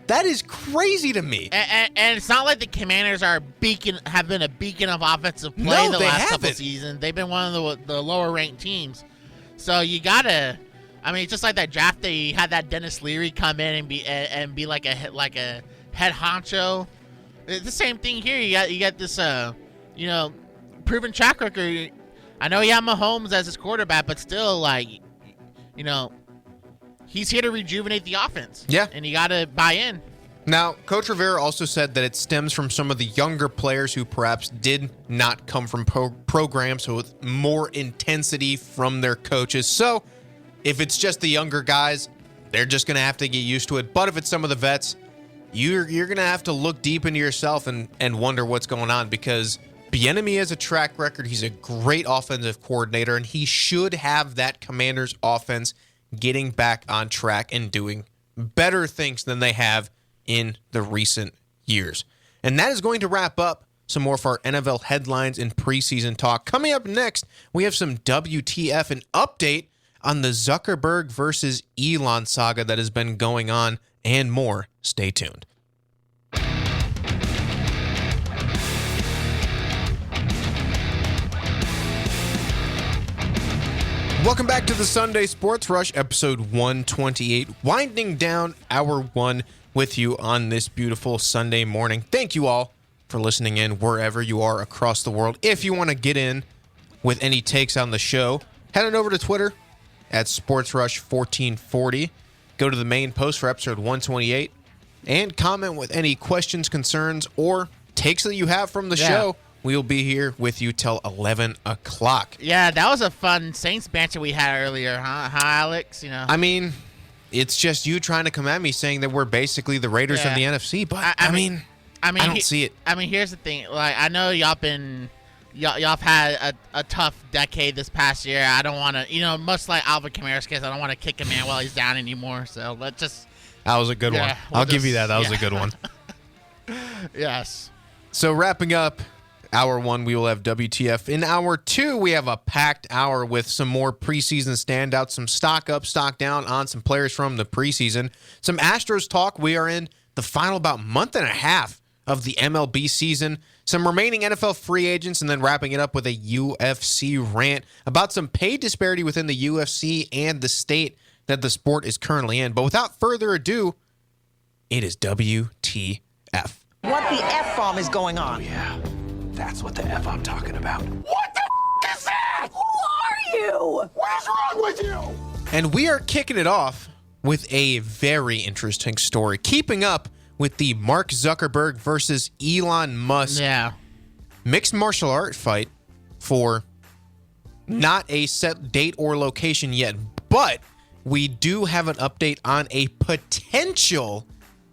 That is crazy to me. And it's not like the Commanders have been a beacon of offensive play the last couple seasons. They've been one of the lower ranked teams. So you gotta. I mean, it's just like that draft day. You had that Dennis Leary come in and be like a head honcho. It's the same thing here. You got this proven track record. I know you have Mahomes as his quarterback, but still, he's here to rejuvenate the offense. Yeah. And you got to buy in. Now, Coach Rivera also said that it stems from some of the younger players who perhaps did not come from programs with more intensity from their coaches. So, if it's just the younger guys, they're just going to have to get used to it. But if it's some of the vets, you're going to have to look deep into yourself and wonder what's going on, because Bieniemy has a track record. He's a great offensive coordinator, and he should have that Commanders offense getting back on track and doing better things than they have in the recent years. And that is going to wrap up some more of our NFL headlines and preseason talk. Coming up next, we have some WTF, an update on the Zuckerberg versus Elon saga that has been going on, and more. Stay tuned. Welcome back to the Sunday Sports Rush, episode 128, winding down hour one with you on this beautiful Sunday morning. Thank you all for listening in wherever you are across the world. If you want to get in with any takes on the show, head on over to Twitter at SportsRush1440. Go to the main post for episode 128 and comment with any questions, concerns, or takes that you have from the show. We'll be here with you till 11 o'clock. Yeah, that was a fun Saints banter we had earlier, huh, Alex? I mean, it's just you trying to come at me saying that we're basically the Raiders of the NFC, but I mean, I don't see it. I mean, here's the thing. I know y'all have had a tough decade this past year. I don't want to, much like Alvin Kamara's case, I don't want to kick a man while he's down anymore. So let's just. That was a good one. I'll give you that. That was a good one. Yes. So wrapping up Hour 1, we will have WTF. In Hour 2, we have a packed hour with some more preseason standouts, some stock up, stock down on some players from the preseason, some Astros talk. We are in the final about month and a half of the MLB season, some remaining NFL free agents, and then wrapping it up with a UFC rant about some pay disparity within the UFC and the state that the sport is currently in. But without further ado, it is WTF. What the F-bomb is going on? Yeah, that's what the F I'm talking about. What the is that? Who are you? What is wrong with you? And we are kicking it off with a very interesting story, keeping up with the Mark Zuckerberg versus Elon Musk mixed martial art fight for not a set date or location yet, but we do have an update on a potential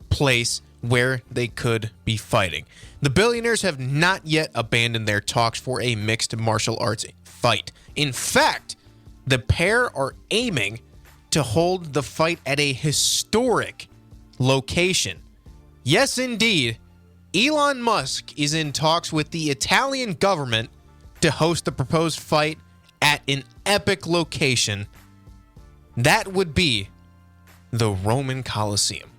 place where they could be fighting. The billionaires have not yet abandoned their talks for a mixed martial arts fight. In fact, the pair are aiming to hold the fight at a historic location. Yes, indeed, Elon Musk is in talks with the Italian government to host the proposed fight at an epic location. That would be the Roman Colosseum.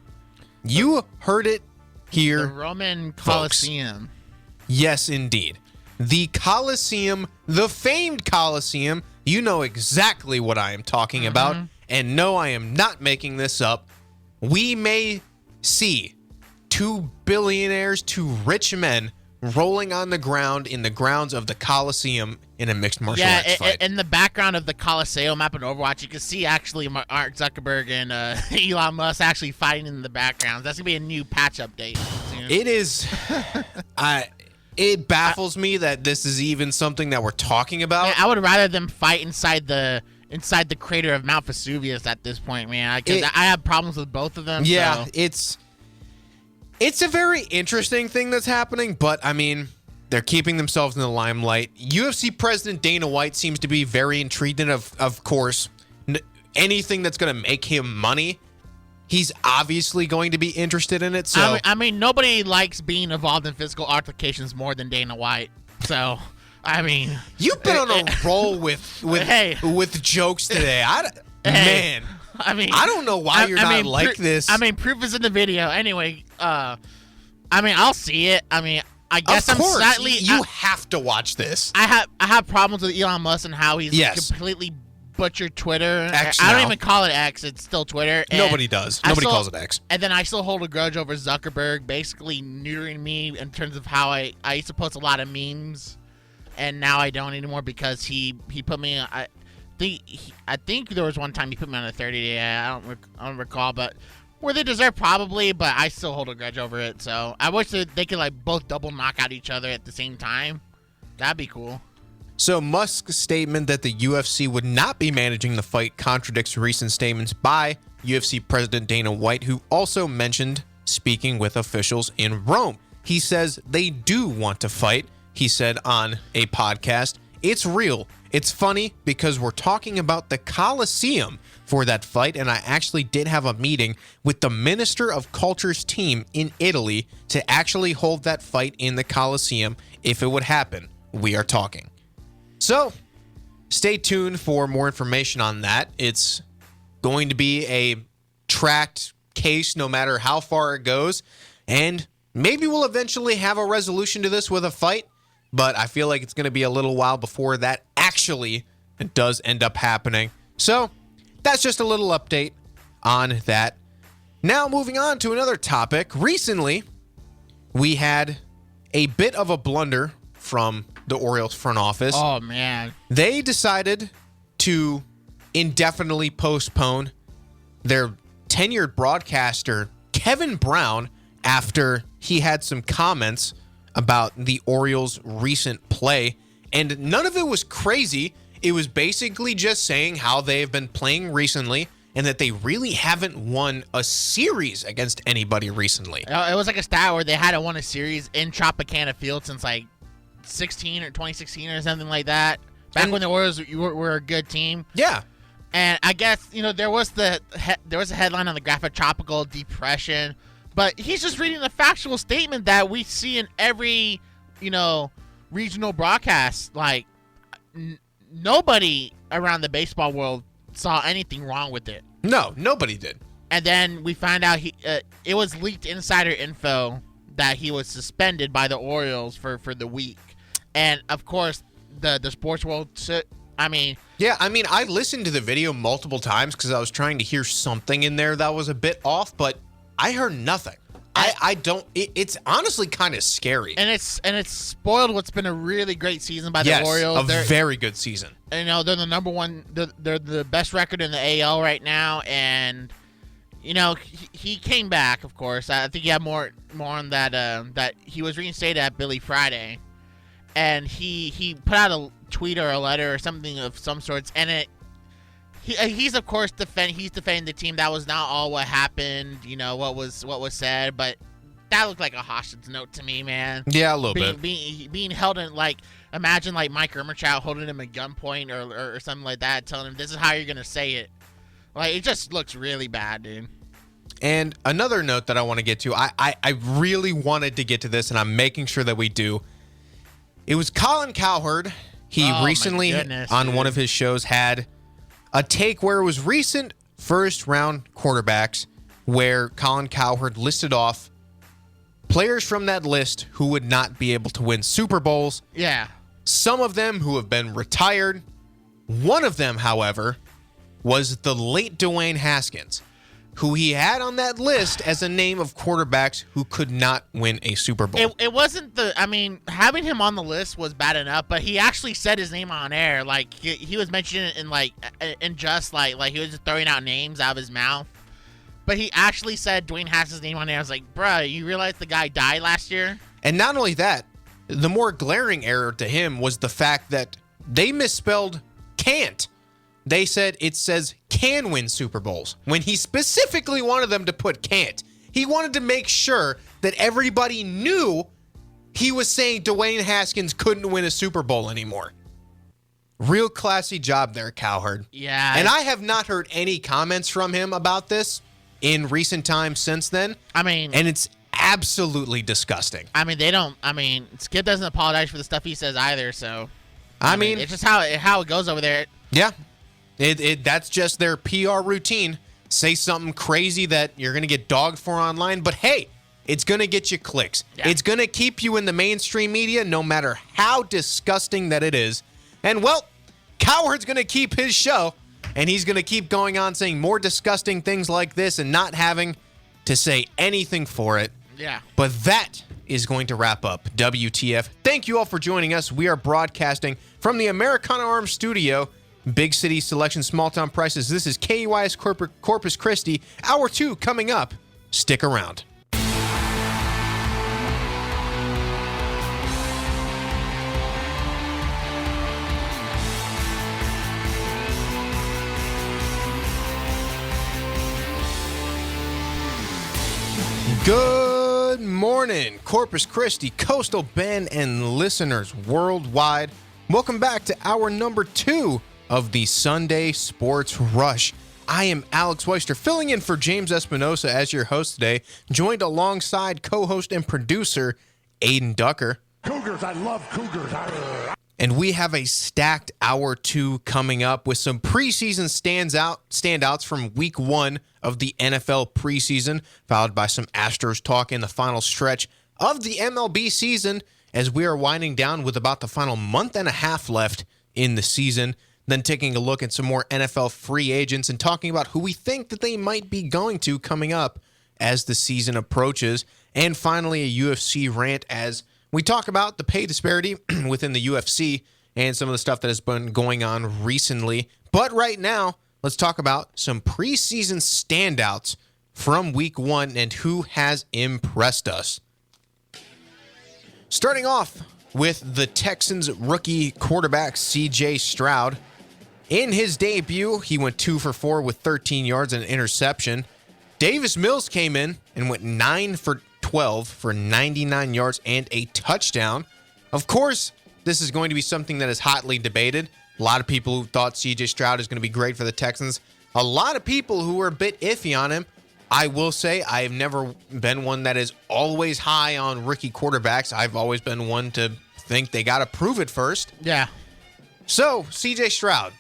You heard it here, The Roman Colosseum. folks. Yes, indeed. The Colosseum, the famed Colosseum. You know exactly what I am talking about. And no, I am not making this up. We may see two billionaires, two rich men rolling on the ground in the grounds of the Colosseum in a mixed martial arts fight. In the background of the Colosseum map in Overwatch, you can see actually Mark Zuckerberg and Elon Musk actually fighting in the background. That's gonna be a new patch update soon. It is. It baffles me that this is even something that we're talking about. Man, I would rather them fight inside the crater of Mount Vesuvius at this point, man. Because I have problems with both of them. Yeah, so. it's a very interesting thing that's happening, but I mean, they're keeping themselves in the limelight. UFC president Dana White seems to be very intrigued, and of course, anything that's going to make him money, he's obviously going to be interested in it. So I mean, nobody likes being involved in physical altercations more than Dana White. So, I mean, you've been on a roll with jokes today. Man. I mean, I don't know why you're not like this. I mean, proof is in the video. Anyway, I mean, I'll see it. I mean, I guess of course, I'm slightly. You have to watch this. I have problems with Elon Musk and how he's completely butchered Twitter. X I don't now. even call it X. It's still Twitter. And Nobody does. Nobody calls it X. And then I still hold a grudge over Zuckerberg basically neutering me in terms of how I used to post a lot of memes, and now I don't anymore because he put me. I think there was one time he put me on a 30-day. I don't recall, but where they deserve probably. But I still hold a grudge over it. So I wish that they could like both double knock out each other at the same time. That'd be cool. So Musk's statement that the UFC would not be managing the fight contradicts recent statements by UFC President Dana White, who also mentioned speaking with officials in Rome. He says they do want to fight. He said on a podcast, "It's real. It's funny because we're talking about the Colosseum for that fight, and I actually did have a meeting with the Minister of Culture's team in Italy to actually hold that fight in the Colosseum if it would happen. We are talking." So, stay tuned for more information on that. It's going to be a tracked case no matter how far it goes, and maybe we'll eventually have a resolution to this with a fight, but I feel like it's going to be a little while before that actually does end up happening. So, that's just a little update on that. Now, moving on to another topic. Recently, we had a bit of a blunder from the Orioles front office. Oh, man. They decided to indefinitely postpone their tenured broadcaster, Kevin Brown, after he had some comments about the Orioles' recent play. And none of it was crazy. It was basically just saying how they've been playing recently and that they really haven't won a series against anybody recently. It was like a stat where they hadn't won a series in Tropicana Field since like 2016 or something like that. Back when the Orioles were a good team. Yeah. And I guess, there was a headline on the graphic, Tropical Depression, but he's just reading a factual statement that we see in every, regional broadcasts, like nobody around the baseball world saw anything wrong with it. No, nobody did. And then we found out it was leaked insider info that he was suspended by the Orioles for the week. And of course, the sports world. Yeah, I listened to the video multiple times because I was trying to hear something in there that was a bit off, but I heard nothing. I don't. It's honestly kind of scary. And it's spoiled what's been a really great season by the Orioles. A very good season. You know, they're the number one. They're the best record in the AL right now, and you know he came back. Of course, I think he had more on that. That he was reinstated at Billy Friday, and he put out a tweet or a letter or something of some sorts, and he's of course defending the team. That was not all what happened, you know, what was said, but that looked like a hostage note to me, man. Yeah, a little bit. Being held in, like, imagine like Mike Ermichow holding him at gunpoint or something like that, telling him this is how you're gonna say it. Like, it just looks really bad, dude. And another note that I want to get to, I really wanted to get to this, and I'm making sure that we do. It was Colin Cowherd. He recently, on one of his shows, had a take where it was recent first-round quarterbacks where Colin Cowherd listed off players from that list who would not be able to win Super Bowls. Yeah. Some of them who have been retired. One of them, however, was the late Dwayne Haskins, who he had on that list as a name of quarterbacks who could not win a Super Bowl. It wasn't having him on the list was bad enough, but he actually said his name on air. Like, he was mentioning it in just like he was just throwing out names out of his mouth. But he actually said Dwayne Haskins' name on air. I was like, bruh, you realize the guy died last year? And not only that, the more glaring error to him was the fact that they misspelled can't. They said it says can win Super Bowls when he specifically wanted them to put can't. He wanted to make sure that everybody knew he was saying Dwayne Haskins couldn't win a Super Bowl anymore. Real classy job there, Cowherd. Yeah. And I have not heard any comments from him about this in recent times since then. And it's absolutely disgusting. Skip doesn't apologize for the stuff he says either, so it's just how it goes over there. Yeah. That's just their PR routine. Say something crazy that you're going to get dogged for online, but hey, it's going to get you clicks. Yeah. It's going to keep you in the mainstream media no matter how disgusting that it is. And, well, Cowherd's going to keep his show, and he's going to keep going on saying more disgusting things like this and not having to say anything for it. Yeah. But that is going to wrap up WTF. Thank you all for joining us. We are broadcasting from the Americana Arms studio. Big city selection, small town prices. This is KUIS Corpus Christi. Hour 2 coming up. Stick around. Good morning, Corpus Christi, Coastal Bend, and listeners worldwide. Welcome back to hour number 2 of the Sunday Sports Rush. I am Alex Weister, filling in for James Espinosa as your host today, joined alongside co-host and producer Adin Ducker. Cougars, I love Cougars. And we have a stacked hour 2 coming up with some preseason standouts from week 1 of the NFL preseason, followed by some Astros talk in the final stretch of the MLB season as we are winding down with about the final month and a half left in the season. Then taking a look at some more NFL free agents and talking about who we think that they might be going to coming up as the season approaches. And finally, a UFC rant as we talk about the pay disparity within the UFC and some of the stuff that has been going on recently. But right now, let's talk about some preseason standouts from week 1 and who has impressed us. Starting off with the Texans rookie quarterback C.J. Stroud. In his debut, he went 2 for 4 with 13 yards and an interception. Davis Mills came in and went 9 for 12 for 99 yards and a touchdown. Of course, this is going to be something that is hotly debated. A lot of people who thought C.J. Stroud is going to be great for the Texans. A lot of people who were a bit iffy on him. I will say I have never been one that is always high on rookie quarterbacks. I've always been one to think they got to prove it first. Yeah. So, CJ Stroud,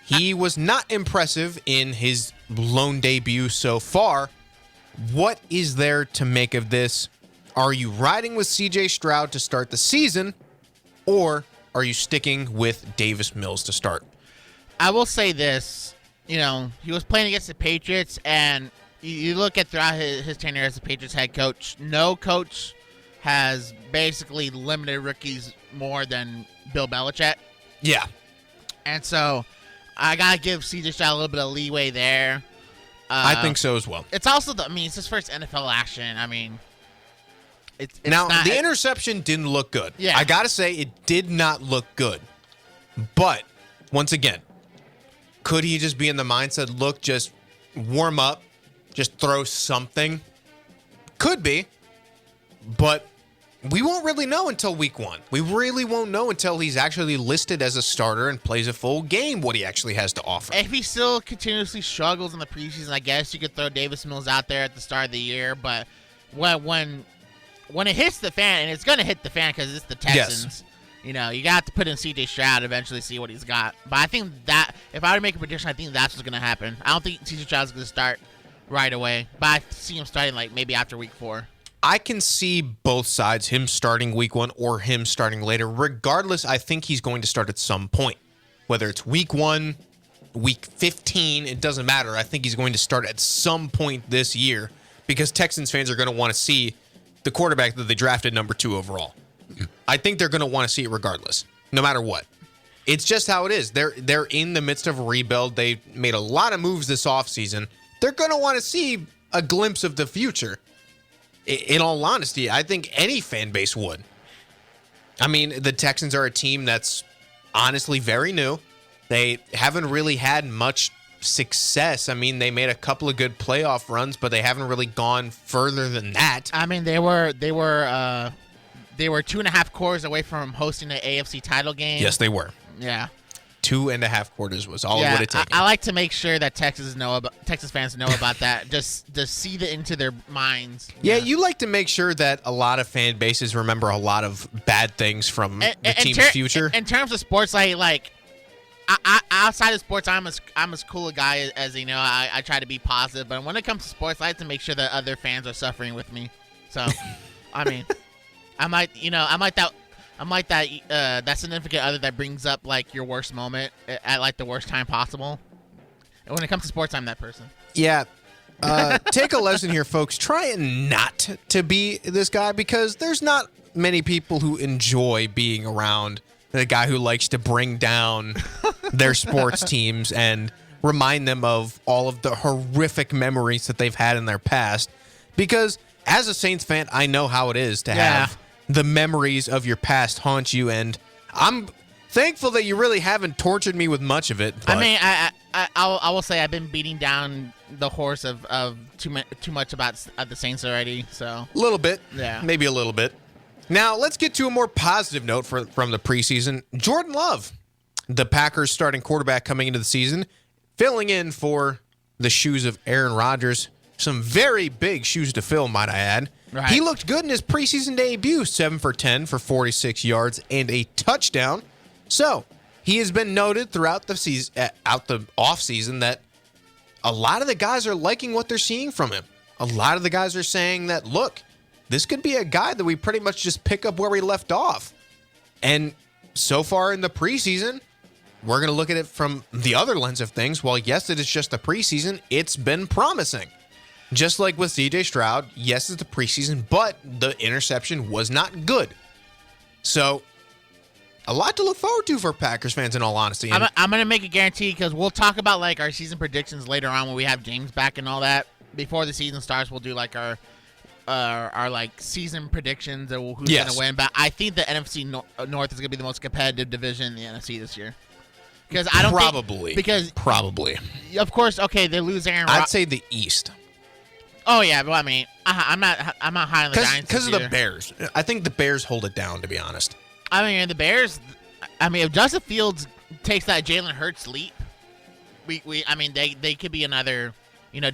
he was not impressive in his lone debut so far. What is there to make of this? Are you riding with CJ Stroud to start the season, or are you sticking with Davis Mills to start? I will say this. He was playing against the Patriots, and you look at throughout his tenure as the Patriots head coach, no coach has basically limited rookies more than Bill Belichick. Yeah. And so I got to give CJ Stroud a little bit of leeway there. I think so as well. It's also, it's his first NFL action. It's now, not, the interception didn't look good. Yeah. I got to say, it did not look good. But, once again, could he just be in the mindset, look, just warm up, just throw something? Could be. But we won't really know until week 1. We really won't know until he's actually listed as a starter and plays a full game what he actually has to offer. If he still continuously struggles in the preseason, I guess you could throw Davis Mills out there at the start of the year. But when it hits the fan, and it's going to hit the fan because it's the Texans, you got to put in C.J. Stroud eventually, see what he's got. But I think that, if I were to make a prediction, I think that's what's going to happen. I don't think C.J. Stroud's going to start right away, but I see him starting maybe after week 4. I can see both sides, him starting week 1 or him starting later. Regardless, I think he's going to start at some point. Whether it's week 1, week 15, it doesn't matter. I think he's going to start at some point this year because Texans fans are going to want to see the quarterback that they drafted number 2 overall. I think they're going to want to see it regardless, no matter what. It's just how it is. They're in the midst of a rebuild. They made a lot of moves this offseason. They're going to want to see a glimpse of the future. In all honesty, I think any fan base would. The Texans are a team that's honestly very new. They haven't really had much success. They made a couple of good playoff runs, but they haven't really gone further than that. They were 2.5 quarters away from hosting an AFC title game. Yes, they were. Yeah. 2.5 quarters was all it would have taken. I like to make sure that Texas fans know about that. Just seed it into their minds. Yeah, you like to make sure that a lot of fan bases remember a lot of bad things from the team's future. In terms of sports, outside of sports, I'm as cool a guy as I try to be positive, but when it comes to sports, I like to make sure that other fans are suffering with me. So, I'm like that significant other that brings up your worst moment at the worst time possible. And when it comes to sports, I'm that person. Yeah. Take a lesson here, folks. Try not to be this guy because there's not many people who enjoy being around the guy who likes to bring down their sports teams and remind them of all of the horrific memories that they've had in their past. Because as a Saints fan, I know how it is to have the memories of your past haunt you, and I'm thankful that you really haven't tortured me with much of it. But I will say I've been beating down the horse of too much about the Saints already. So a little bit, maybe a little bit. Now let's get to a more positive note from the preseason. Jordan Love, the Packers' starting quarterback coming into the season, filling in for the shoes of Aaron Rodgers. Some very big shoes to fill, might I add. Right. He looked good in his preseason debut, 7 for 10 for 46 yards and a touchdown. So he has been noted throughout the season, out the offseason, that a lot of the guys are liking what they're seeing from him. A lot of the guys are saying that, look, this could be a guy that we pretty much just pick up where we left off. And so far in the preseason, we're going to look at it from the other lens of things. While yes, it is just the preseason, it's been promising. Just like with CJ Stroud, yes, it's the preseason, but the interception was not good. So, a lot to look forward to for Packers fans, in all honesty. I'm going to make a guarantee because we'll talk about our season predictions later on when we have James back and all that. Before the season starts, we'll do our season predictions of who's going to win. But I think the NFC North is going to be the most competitive division in the NFC this year. Because I don't Probably. Of course, okay, they lose Aaron I'd say the East. Oh yeah, but I'm not high on the Giants because of the Bears. I think the Bears hold it down, to be honest. The Bears. If Justin Fields takes that Jalen Hurts leap, they could be another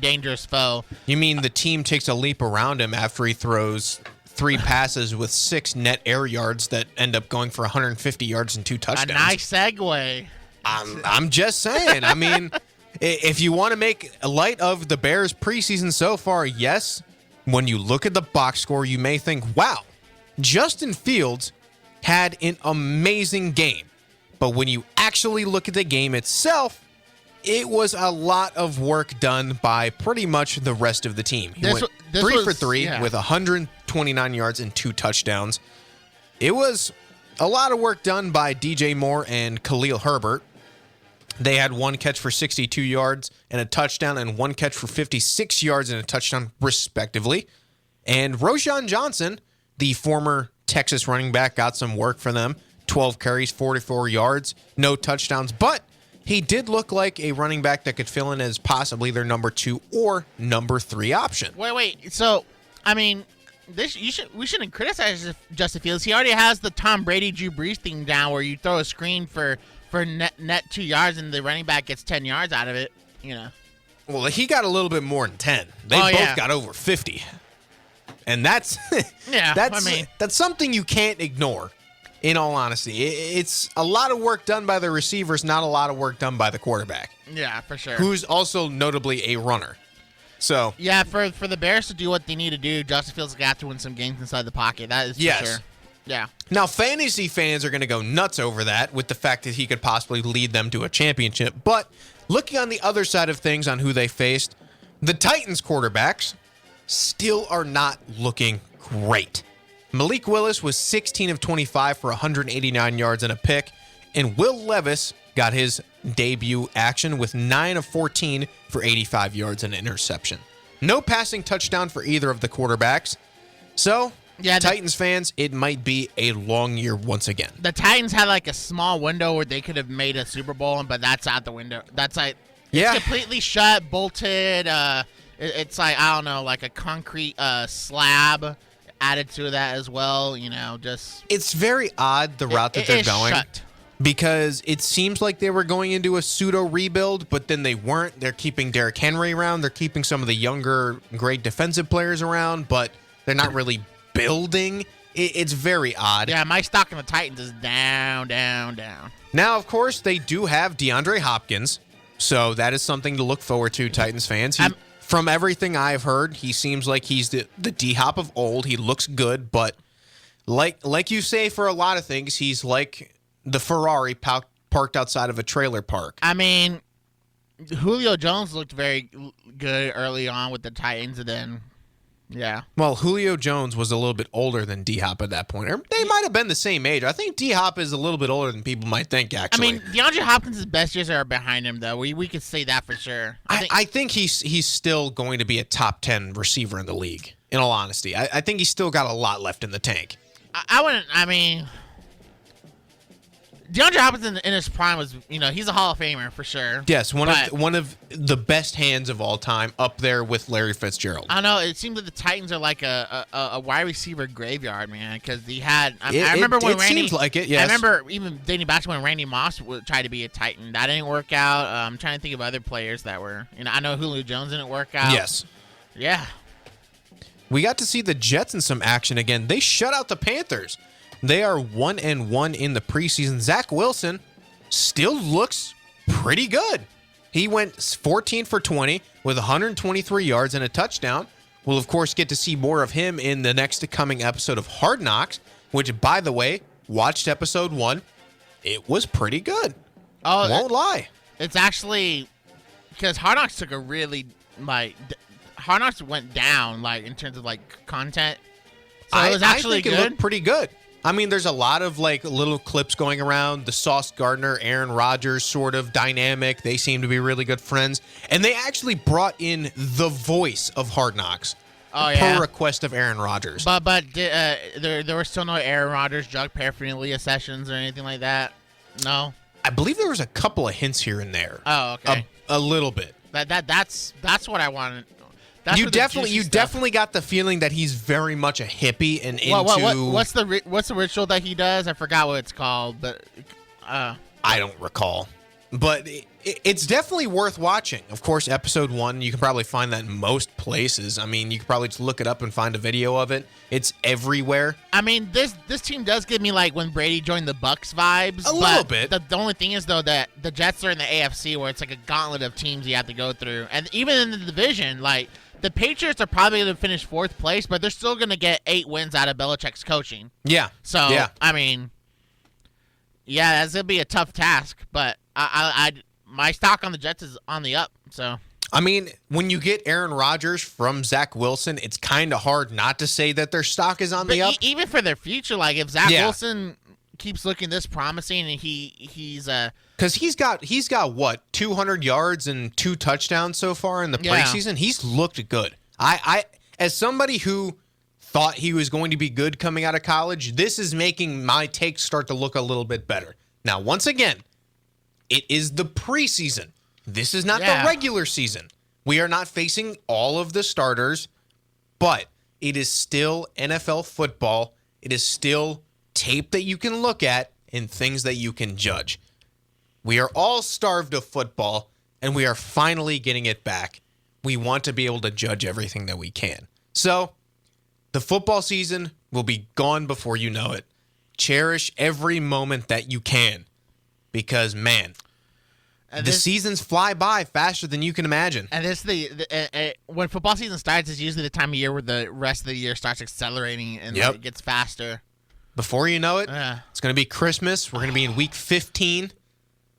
dangerous foe. You mean the team takes a leap around him after he throws 3 passes with 6 net air yards that end up going for 150 yards and 2 touchdowns. A nice segue. I'm just saying. I mean, if you want to make light of the Bears preseason so far, yes. When you look at the box score, you may think, wow, Justin Fields had an amazing game. But when you actually look at the game itself, it was a lot of work done by pretty much the rest of the team. He went 3 for 3 with 129 yards and 2 touchdowns. It was a lot of work done by DJ Moore and Khalil Herbert. They had 1 catch for 62 yards and a touchdown and 1 catch for 56 yards and a touchdown, respectively. And Roschon Johnson, the former Texas running back, got some work for them. 12 carries, 44 yards, no touchdowns, but he did look like a running back that could fill in as possibly their number 2 or number 3 option. Wait. So, I mean, we shouldn't criticize Justin Fields. He already has the Tom Brady, Drew Brees thing down where you throw a screen for net 2 yards and the running back gets 10 yards out of it, you know. Well, he got a little bit more than 10. They both got over 50. And that's that's something you can't ignore, in all honesty. It's a lot of work done by the receivers, not a lot of work done by the quarterback. Yeah, for sure. Who's also notably a runner. So yeah, for the Bears to do what they need to do, Justin Fields got to win some games inside the pocket. That is for sure. Yeah. Now, fantasy fans are going to go nuts over that with the fact that he could possibly lead them to a championship. But looking on the other side of things on who they faced, the Titans quarterbacks still are not looking great. Malik Willis was 16 of 25 for 189 yards and a pick, and Will Levis got his debut action with 9 of 14 for 85 yards and an interception. No passing touchdown for either of the quarterbacks. So, Titans fans, it might be a long year once again. The Titans had like a small window where they could have made a Super Bowl, but that's out the window. That's like it's completely shut, bolted. It's like, I don't know, like a concrete slab added to that as well. You know, just it's very odd the route that they're going. Shut. Because it seems like they were going into a pseudo rebuild, but then they weren't. They're keeping Derrick Henry around. They're keeping some of the younger, great defensive players around, but they're not really building. It's very odd. Yeah, my stock in the Titans is down. Now, of course, they do have DeAndre Hopkins, so that is something to look forward to, Titans fans. From everything I've heard, he seems like he's the D-Hop of old. He looks good, but like you say for a lot of things, he's like the Ferrari parked outside of a trailer park. I mean, Julio Jones looked very good early on with the Titans, and then, yeah. Well, Julio Jones was a little bit older than D-Hop at that point. Or they might have been the same age. I think D-Hop is a little bit older than people might think, actually. I mean, DeAndre Hopkins' best years are behind him, though. We could say that for sure. I think he's still going to be a top 10 receiver in the league, in all honesty. I think he's still got a lot left in the tank. DeAndre Hopkins in his prime was, he's a Hall of Famer for sure. Yes, one of the best hands of all time, up there with Larry Fitzgerald. I don't know. It seems that the Titans are like a wide receiver graveyard, man. Because he had, I remember when Randy. It seems like it. Yes. I remember even dating back to when Randy Moss tried to be a Titan. That didn't work out. I'm trying to think of other players that were. I know Julio Jones didn't work out. Yes. Yeah. We got to see the Jets in some action again. They shut out the Panthers. They are 1-1 in the preseason. Zach Wilson still looks pretty good. He went 14 for 20 with 123 yards and a touchdown. We'll, of course, get to see more of him in the next coming episode of Hard Knocks, which, by the way, watched episode 1. It was pretty good. Oh, won't lie. It's actually because Hard Knocks took a really, Hard Knocks went down, in terms of, content. So it was actually good. It looked pretty good. I mean, there's a lot of little clips going around. The Sauce Gardner, Aaron Rodgers sort of dynamic. They seem to be really good friends. And they actually brought in the voice of Hard Knocks. Oh, yeah. Per request of Aaron Rodgers. But there were still no Aaron Rodgers drug paraphernalia sessions or anything like that? No? I believe there was a couple of hints here and there. Oh, okay. A little bit. That's what I wanted. You definitely got the feeling that he's very much a hippie and into. What's the ritual that he does? I forgot what it's called, but I don't recall. But It's definitely worth watching. Of course, episode 1, you can probably find that in most places. I mean, you can probably just look it up and find a video of it. It's everywhere. I mean, this team does give me like when Brady joined the Bucks vibes. A little bit. The only thing is, though, that the Jets are in the AFC where it's like a gauntlet of teams you have to go through. And even in the division, like, the Patriots are probably going to finish 4th place, but they're still going to get 8 wins out of Belichick's coaching. Yeah. So, yeah. I mean, yeah, that's going to be a tough task, but my stock on the Jets is on the up, so. I mean, when you get Aaron Rodgers from Zach Wilson, it's kind of hard not to say that their stock is on the up. Even for their future, like if Zach Wilson keeps looking this promising and he's because he's got what, 200 yards and 2 touchdowns so far in the preseason. He's looked good. I as somebody who thought he was going to be good coming out of college, this is making my takes start to look a little bit better. Now, once again, it is the preseason. This is not the regular season. We are not facing all of the starters, but it is still NFL football. It is still tape that you can look at and things that you can judge. We are all starved of football, and we are finally getting it back. We want to be able to judge everything that we can. So, the football season will be gone before you know it. Cherish every moment that you can, because, man, the seasons fly by faster than you can imagine. And this when football season starts, it's usually the time of year where the rest of the year starts accelerating and it gets faster. Before you know it, it's going to be Christmas. We're going to be in week 15,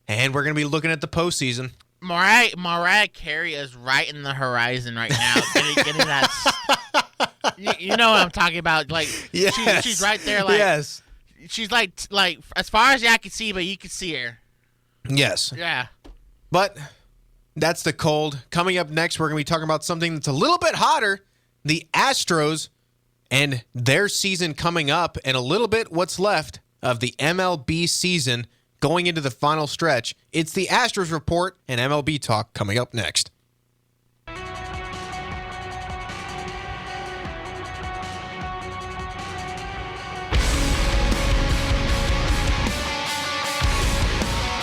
and we're going to be looking at the postseason. Mariah Carey is right in the horizon right now. getting that. You know what I'm talking about? Like, she's right there. Like, she's like as far as I can see, but you can see her. Yes. Yeah. But that's the cold. Coming up next, we're going to be talking about something that's a little bit hotter, the Astros and their season coming up, and a little bit what's left of the MLB season going into the final stretch. It's the Astros Report and MLB Talk coming up next.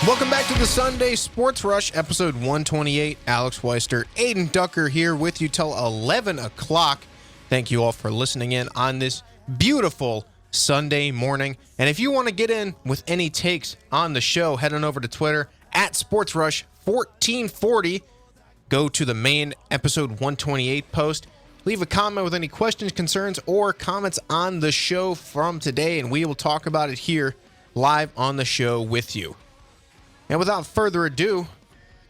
Welcome back to the Sunday Sports Rush, episode 128. Alex Weister, Adin Ducker here with you till 11 o'clock. Thank you all for listening in on this beautiful Sunday morning. And if you want to get in with any takes on the show, head on over to Twitter at SportsRush1440. Go to the main episode 128 post. Leave a comment with any questions, concerns, or comments on the show from today, and we will talk about it here live on the show with you. And without further ado,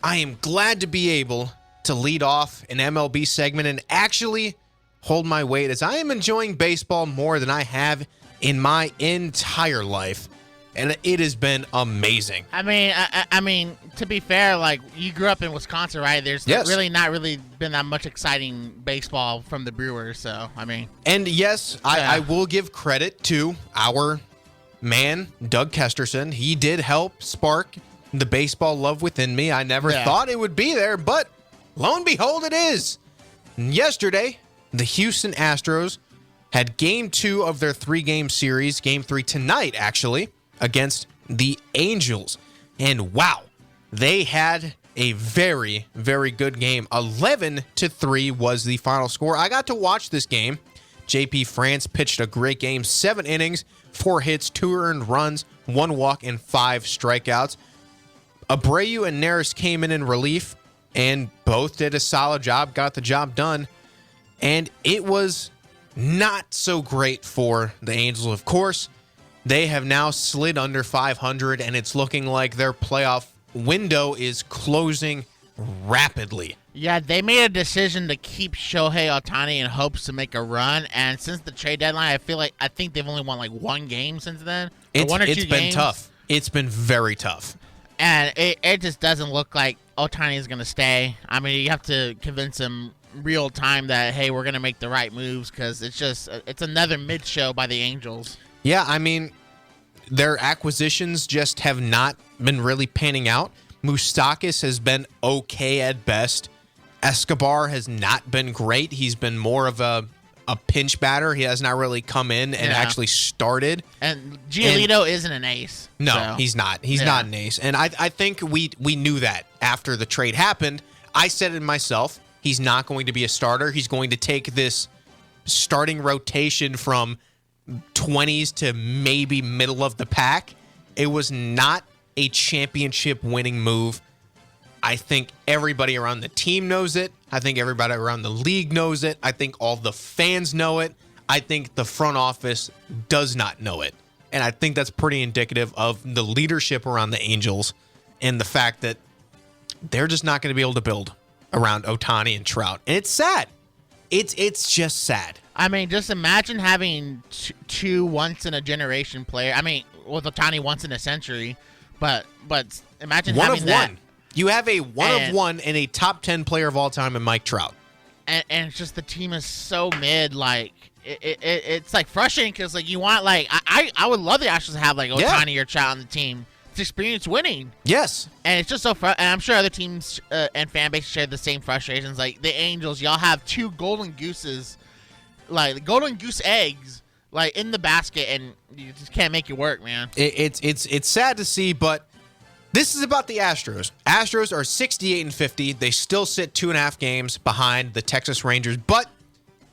I am glad to be able to lead off an MLB segment and actually hold my weight, as I am enjoying baseball more than I have in my entire life. And it has been amazing. I mean, to be fair, like, you grew up in Wisconsin, right? There's really not been that much exciting baseball from the Brewers, so, I mean. And yes, I will give credit to our man, Doug Kesterson. He did help spark the baseball love within me. I never thought it would be there, but lo and behold, it is. Yesterday, the Houston Astros had Game 2 of their 3-game series, Game 3 tonight, actually, against the Angels. And wow, they had a very, very good game. 11-3 was the final score. I got to watch this game. JP France pitched a great game, 7 innings, 4 hits, 2 earned runs, 1 walk, and 5 strikeouts. Abreu and Neris came in relief, and both did a solid job, got the job done. And it was not so great for the Angels. Of course, they have now slid under 500, and it's looking like their playoff window is closing rapidly. Yeah, they made a decision to keep Shohei Ohtani in hopes to make a run, and since the trade deadline, I think they've only won like 1 game since then. It's been tough. It's been very tough. And it just doesn't look like Ohtani is going to stay. I mean, you have to convince him real time that, hey, we're going to make the right moves, because it's another mid-show by the Angels. Yeah, I mean, their acquisitions just have not been really panning out. Moustakas has been okay at best. Escobar has not been great. He's been more of a a pinch batter. He has not really come in and actually started. And Giolito isn't an ace. No, so. he's not. He's not an ace. And I think we knew that after the trade happened. I said it myself. He's not going to be a starter. He's going to take this starting rotation from 20s to maybe middle of the pack. It was not a championship winning move. I think everybody around the team knows it. I think everybody around the league knows it. I think all the fans know it. I think the front office does not know it. And I think that's pretty indicative of the leadership around the Angels and the fact that they're just not going to be able to build around Ohtani and Trout. And it's sad. It's just sad. I mean, just imagine having two once-in-a-generation player. I mean, with Ohtani once in a century, but imagine one having of that. one. You have a of one and a top 10 player of all time in Mike Trout. And it's just the team is so mid. Like it's like frustrating because like you want like I would love the Astros to have like Ohtani or Trout on the team to experience winning. Yes. And it's just so and I'm sure other teams and fan bases share the same frustrations. Like the Angels, y'all have two golden gooses, like golden goose eggs, like in the basket, and you just can't make it work, man. It's sad to see, but. This is about the Astros. Astros are 68-50. They still sit 2.5 games behind the Texas Rangers, but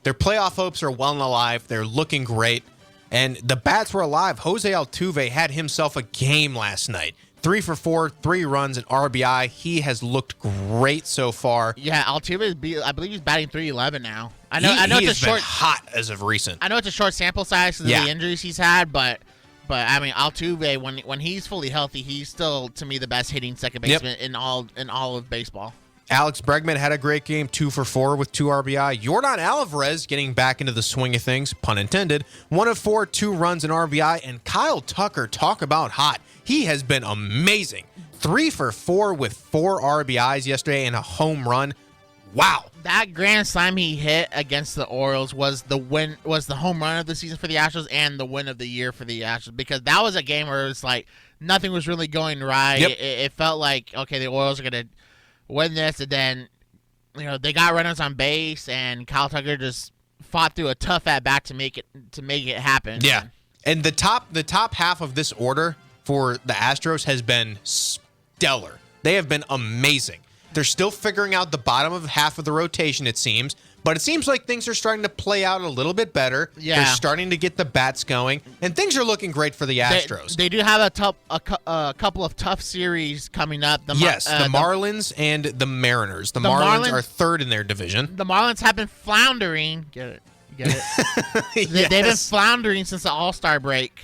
their playoff hopes are well and alive. They're looking great, and the bats were alive. Jose Altuve had himself a game last night. 3 for 4, 3 runs, and RBI. He has looked great so far. Yeah, Altuve, I believe he's batting .311 now. I know it's a short, been hot as of recent. I know it's a short sample size because of the injuries he's had, but I mean, Altuve, when he's fully healthy, he's still, to me, the best hitting second baseman in all of baseball. Alex Bregman had a great game, 2 for 4 with 2 RBI. Yordan Alvarez getting back into the swing of things, pun intended. 1 of 4, 2 runs and RBI. And Kyle Tucker, talk about hot. He has been amazing. 3 for 4 with 4 RBIs yesterday and a home run. Wow. That grand slam he hit against the Orioles was the home run of the season for the Astros and the win of the year for the Astros, because that was a game where it was like nothing was really going right. Yep. It felt like, okay, the Orioles are going to win this, and then they got runners on base, and Kyle Tucker just fought through a tough at bat to make it happen. Yeah. And the top half of this order for the Astros has been stellar. They have been amazing. They're still figuring out the bottom of half of the rotation, it seems. But it seems like things are starting to play out a little bit better. Yeah. They're starting to get the bats going. And things are looking great for the Astros. They do have a couple of tough series coming up. The Marlins and the Mariners. The Marlins are third in their division. The Marlins have been floundering. Get it? You get it? Yes. They've been floundering since the All-Star break.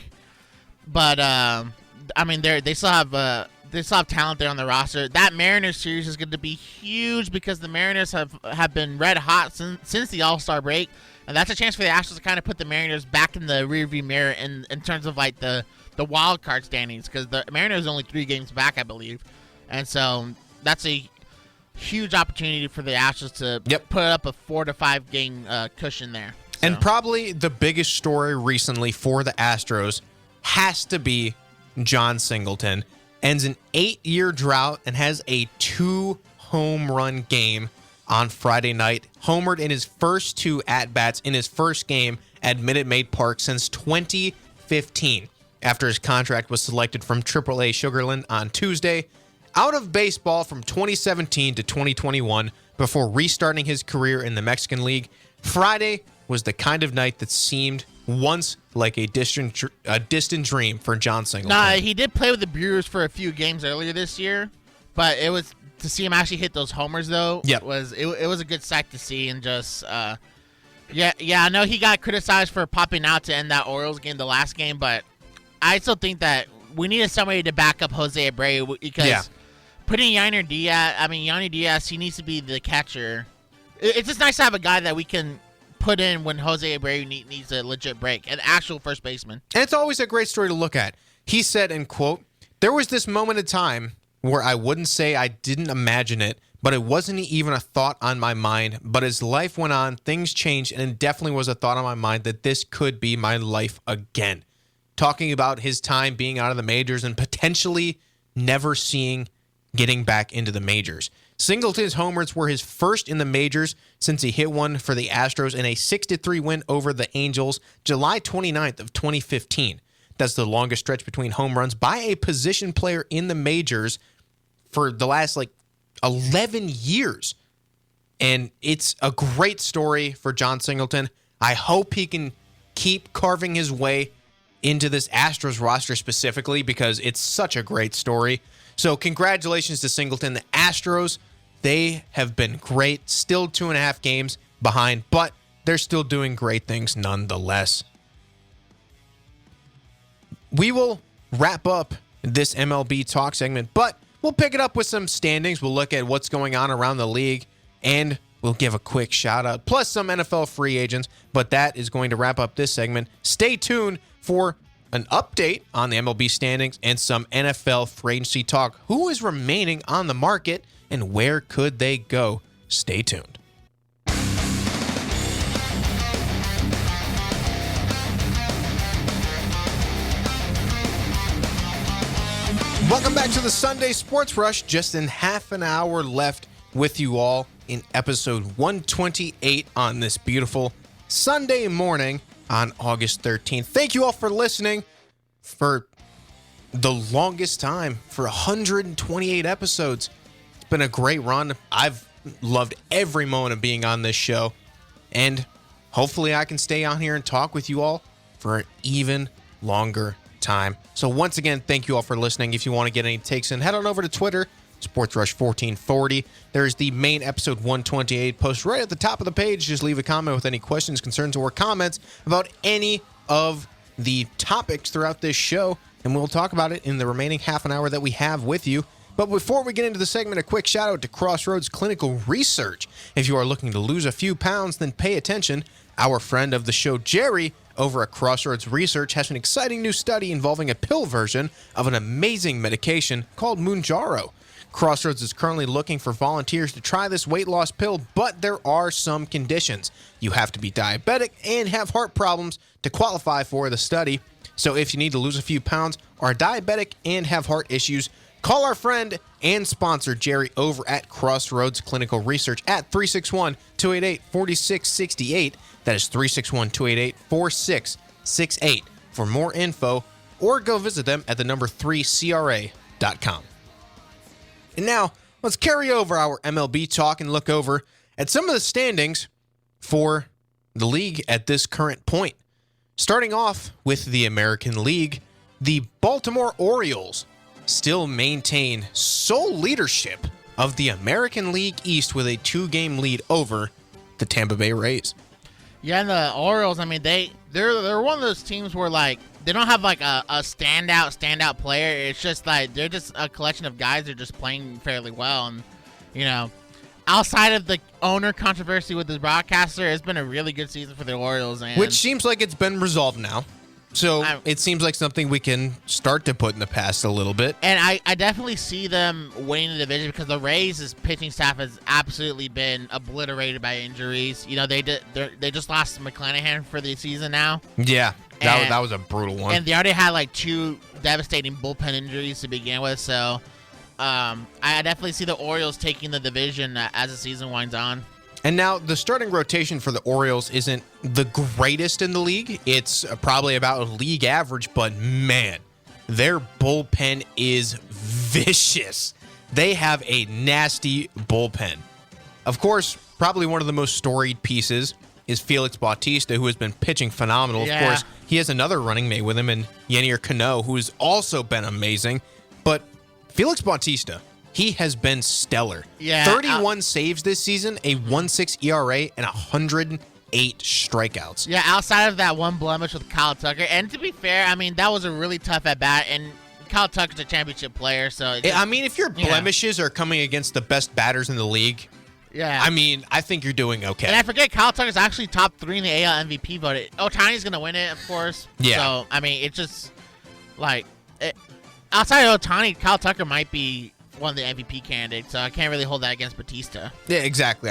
But, I mean, they still have... They still have talent there on the roster. That Mariners series is going to be huge because the Mariners have been red hot since the All-Star break. And that's a chance for the Astros to kind of put the Mariners back in the rearview mirror in terms of like the wild card standings, because the Mariners are only 3 games back, I believe. And so that's a huge opportunity for the Astros to put up a 4 to 5 game cushion there. So. And probably the biggest story recently for the Astros has to be John Singleton. Ends an 8-year drought and has a 2-home run game on Friday night. Homered in his first 2 at-bats in his first game at Minute Maid Park since 2015, after his contract was selected from AAA Sugarland on Tuesday. Out of baseball from 2017 to 2021 before restarting his career in the Mexican League, Friday was the kind of night that seemed once like a distant dream for John Singleton. Nah, he did play with the Brewers for a few games earlier this year, but it was to see him actually hit those homers though. Yep. It was a good sight to see, and just I know he got criticized for popping out to end that Orioles game, the last game, but I still think that we needed somebody to back up Jose Abreu, because putting Yanni Diaz, he needs to be the catcher. It's just nice to have a guy that we can put in when Jose Abreu needs a legit break, an actual first baseman. And it's always a great story to look at. He said, and quote, "There was this moment in time where I wouldn't say I didn't imagine it, but it wasn't even a thought on my mind. But as life went on, things changed, and it definitely was a thought on my mind that this could be my life again." Talking about his time being out of the majors and potentially never getting back into the majors. Singleton's homers were his first in the majors since he hit one for the Astros in a 6-3 win over the Angels July 29th of 2015. That's the longest stretch between home runs by a position player in the majors for the last 11 years. And it's a great story for John Singleton. I hope he can keep carving his way into this Astros roster specifically because it's such a great story. So congratulations to Singleton. The Astros, they have been great. Still 2.5 games behind, but they're still doing great things nonetheless. We will wrap up this MLB talk segment, but we'll pick it up with some standings. We'll look at what's going on around the league, and we'll give a quick shout out, plus some NFL free agents. But that is going to wrap up this segment. Stay tuned for an update on the MLB standings and some NFL free agency talk. Who is remaining on the market and where could they go? Stay tuned. Welcome back to the Sunday Sports Rush. Just in half an hour left with you all in episode 128 on this beautiful Sunday morning on August 13th. Thank you all for listening for the longest time, for 128 episodes. It's been a great run. I've loved every moment of being on this show, and hopefully I can stay on here and talk with you all for an even longer time. So once again, thank you all for listening. If you want to get any takes in, head on over to Twitter, SportsRush1440. There's the main episode 128 post right at the top of the page. Just leave a comment with any questions, concerns, or comments about any of the topics throughout this show, and we'll talk about it in the remaining half an hour that we have with you. But before we get into the segment, a quick shout out to Crossroads Clinical Research. If you are looking to lose a few pounds, then pay attention. Our friend of the show, Jerry, over at Crossroads Research, has an exciting new study involving a pill version of an amazing medication called Mounjaro. Crossroads is currently looking for volunteers to try this weight loss pill, but there are some conditions. You have to be diabetic and have heart problems to qualify for the study. So if you need to lose a few pounds, are diabetic, and have heart issues, call our friend and sponsor Jerry over at Crossroads Clinical Research at 361-288-4668. That is 361-288-4668 for more info, or go visit them at the number 3cra.com. And now, let's carry over our MLB talk and look over at some of the standings for the league at this current point. Starting off with the American League, the Baltimore Orioles still maintain sole leadership of the American League East with a 2-game lead over the Tampa Bay Rays. Yeah, and the Orioles, I mean, they're one of those teams where, they don't have, a standout player. It's just, they're just a collection of guys that are just playing fairly well. And, outside of the owner controversy with his broadcaster, it's been a really good season for the Orioles. And which seems like it's been resolved now. So it seems like something we can start to put in the past a little bit. And I definitely see them winning the division because the Rays' pitching staff has absolutely been obliterated by injuries. They just lost McClanahan for the season now. Yeah, that was a brutal one. And they already had 2 devastating bullpen injuries to begin with. So I definitely see the Orioles taking the division as the season winds on. And now the starting rotation for the Orioles isn't the greatest in the league. It's probably about league average, but man, their bullpen is vicious. They have a nasty bullpen. Of course, probably one of the most storied pieces is Felix Bautista, who has been pitching phenomenal. Yeah. Of course, he has another running mate with him in Yennier Cano, who has also been amazing. But Felix Bautista, he has been stellar. Yeah, 31 saves this season, a 1.6 ERA, and 108 strikeouts. Yeah, outside of that one blemish with Kyle Tucker. And to be fair, I mean, that was a really tough at-bat. And Kyle Tucker's a championship player, so... if your blemishes are coming against the best batters in the league, I think you're doing okay. And I forget, Kyle Tucker's actually top 3 in the AL MVP vote. Ohtani's going to win it, of course. Yeah. So, it's just, outside of Ohtani, Kyle Tucker might be one of the MVP candidates, so I can't really hold that against Bautista. Yeah, exactly.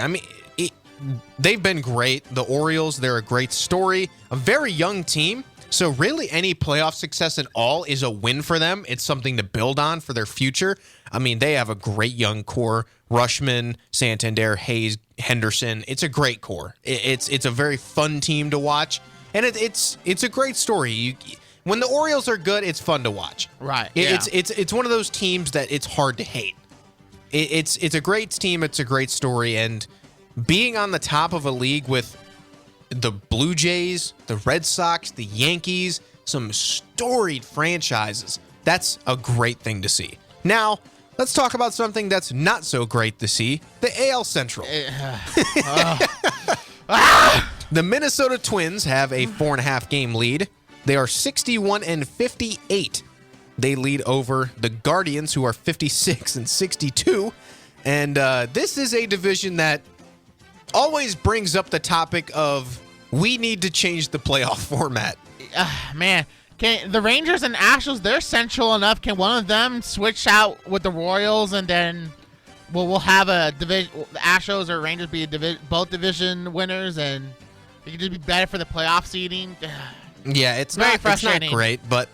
They've been great. The Orioles, they're a great story. A very young team, So really any playoff success at all is a win for them. It's something to build on for their future. I mean, they have a great young core. Rushman, Santander, Hayes, Henderson. It's a great core. It's a very fun team to watch. And it's a great story. When the Orioles are good, it's fun to watch. Right. It's one of those teams that it's hard to hate. It's a great team. It's a great story. And being on the top of a league with the Blue Jays, the Red Sox, the Yankees, some storied franchises, that's a great thing to see. Now, let's talk about something that's not so great to see, the AL Central. The Minnesota Twins have a 4.5 game lead. They are 61-58. They lead over the Guardians, who are 56-62. And this is a division that always brings up the topic of we need to change the playoff format. Man, can the Rangers and Astros, they're central enough. Can one of them switch out with the Royals, and then we'll have a division? The Astros or Rangers be both division winners, and it could just be better for the playoff seeding. Yeah, it's Very not frustrating. Great, but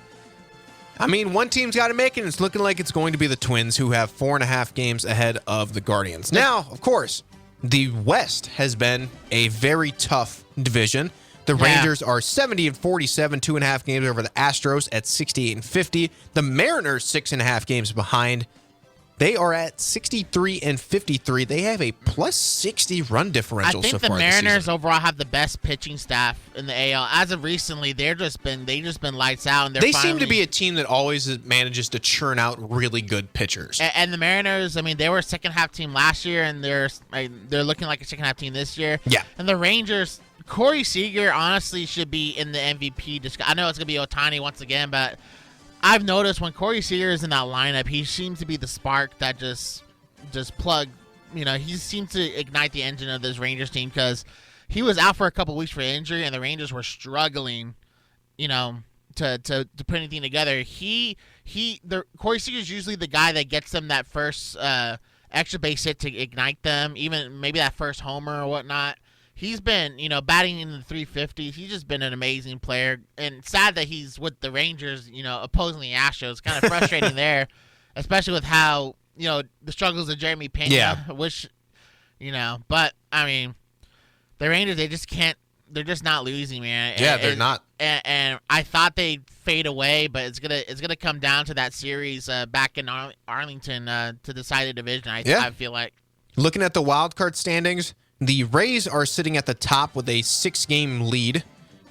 I mean, one team's got to make it, and it's looking like it's going to be the Twins, who have 4.5 games ahead of the Guardians. Now, of course, the West has been a very tough division. The Rangers are 70-47, 2.5 games over the Astros at 68-50. The Mariners 6.5 games behind. They are at 63-53. They have a plus 60 run differential so far. I think the this Mariners season. overall have the best pitching staff in the AL. As of recently, they just been lights out, and they seem to be a team that always manages to churn out really good pitchers. And the Mariners, I mean, they were a second half team last year, and they're looking like a second half team this year. Yeah. And the Rangers, Corey Seager honestly should be in the MVP discussion. I know it's gonna be Ohtani once again, but I've noticed when Corey Seager is in that lineup, he seems to be the spark that just plug. You know, he seems to ignite the engine of this Rangers team, because he was out for a couple weeks for injury, and the Rangers were struggling, you know, to put anything together. Corey Seager is usually the guy that gets them that first extra base hit to ignite them, even maybe that first homer or whatnot. He's been, you know, batting in the 350s. He's just been an amazing player. And sad that he's with the Rangers, you know, opposing the Astros. Kind of frustrating there, especially with how, you know, the struggles of Jeremy Pena, which, you know, but, I mean, the Rangers, they just can't, they're just not losing, man. Yeah, they're not. And I thought they'd fade away, but it's gonna come down to that series back in Arlington to decide the division, I feel like. Looking at the wild card standings, the Rays are sitting at the top with a 6-game lead.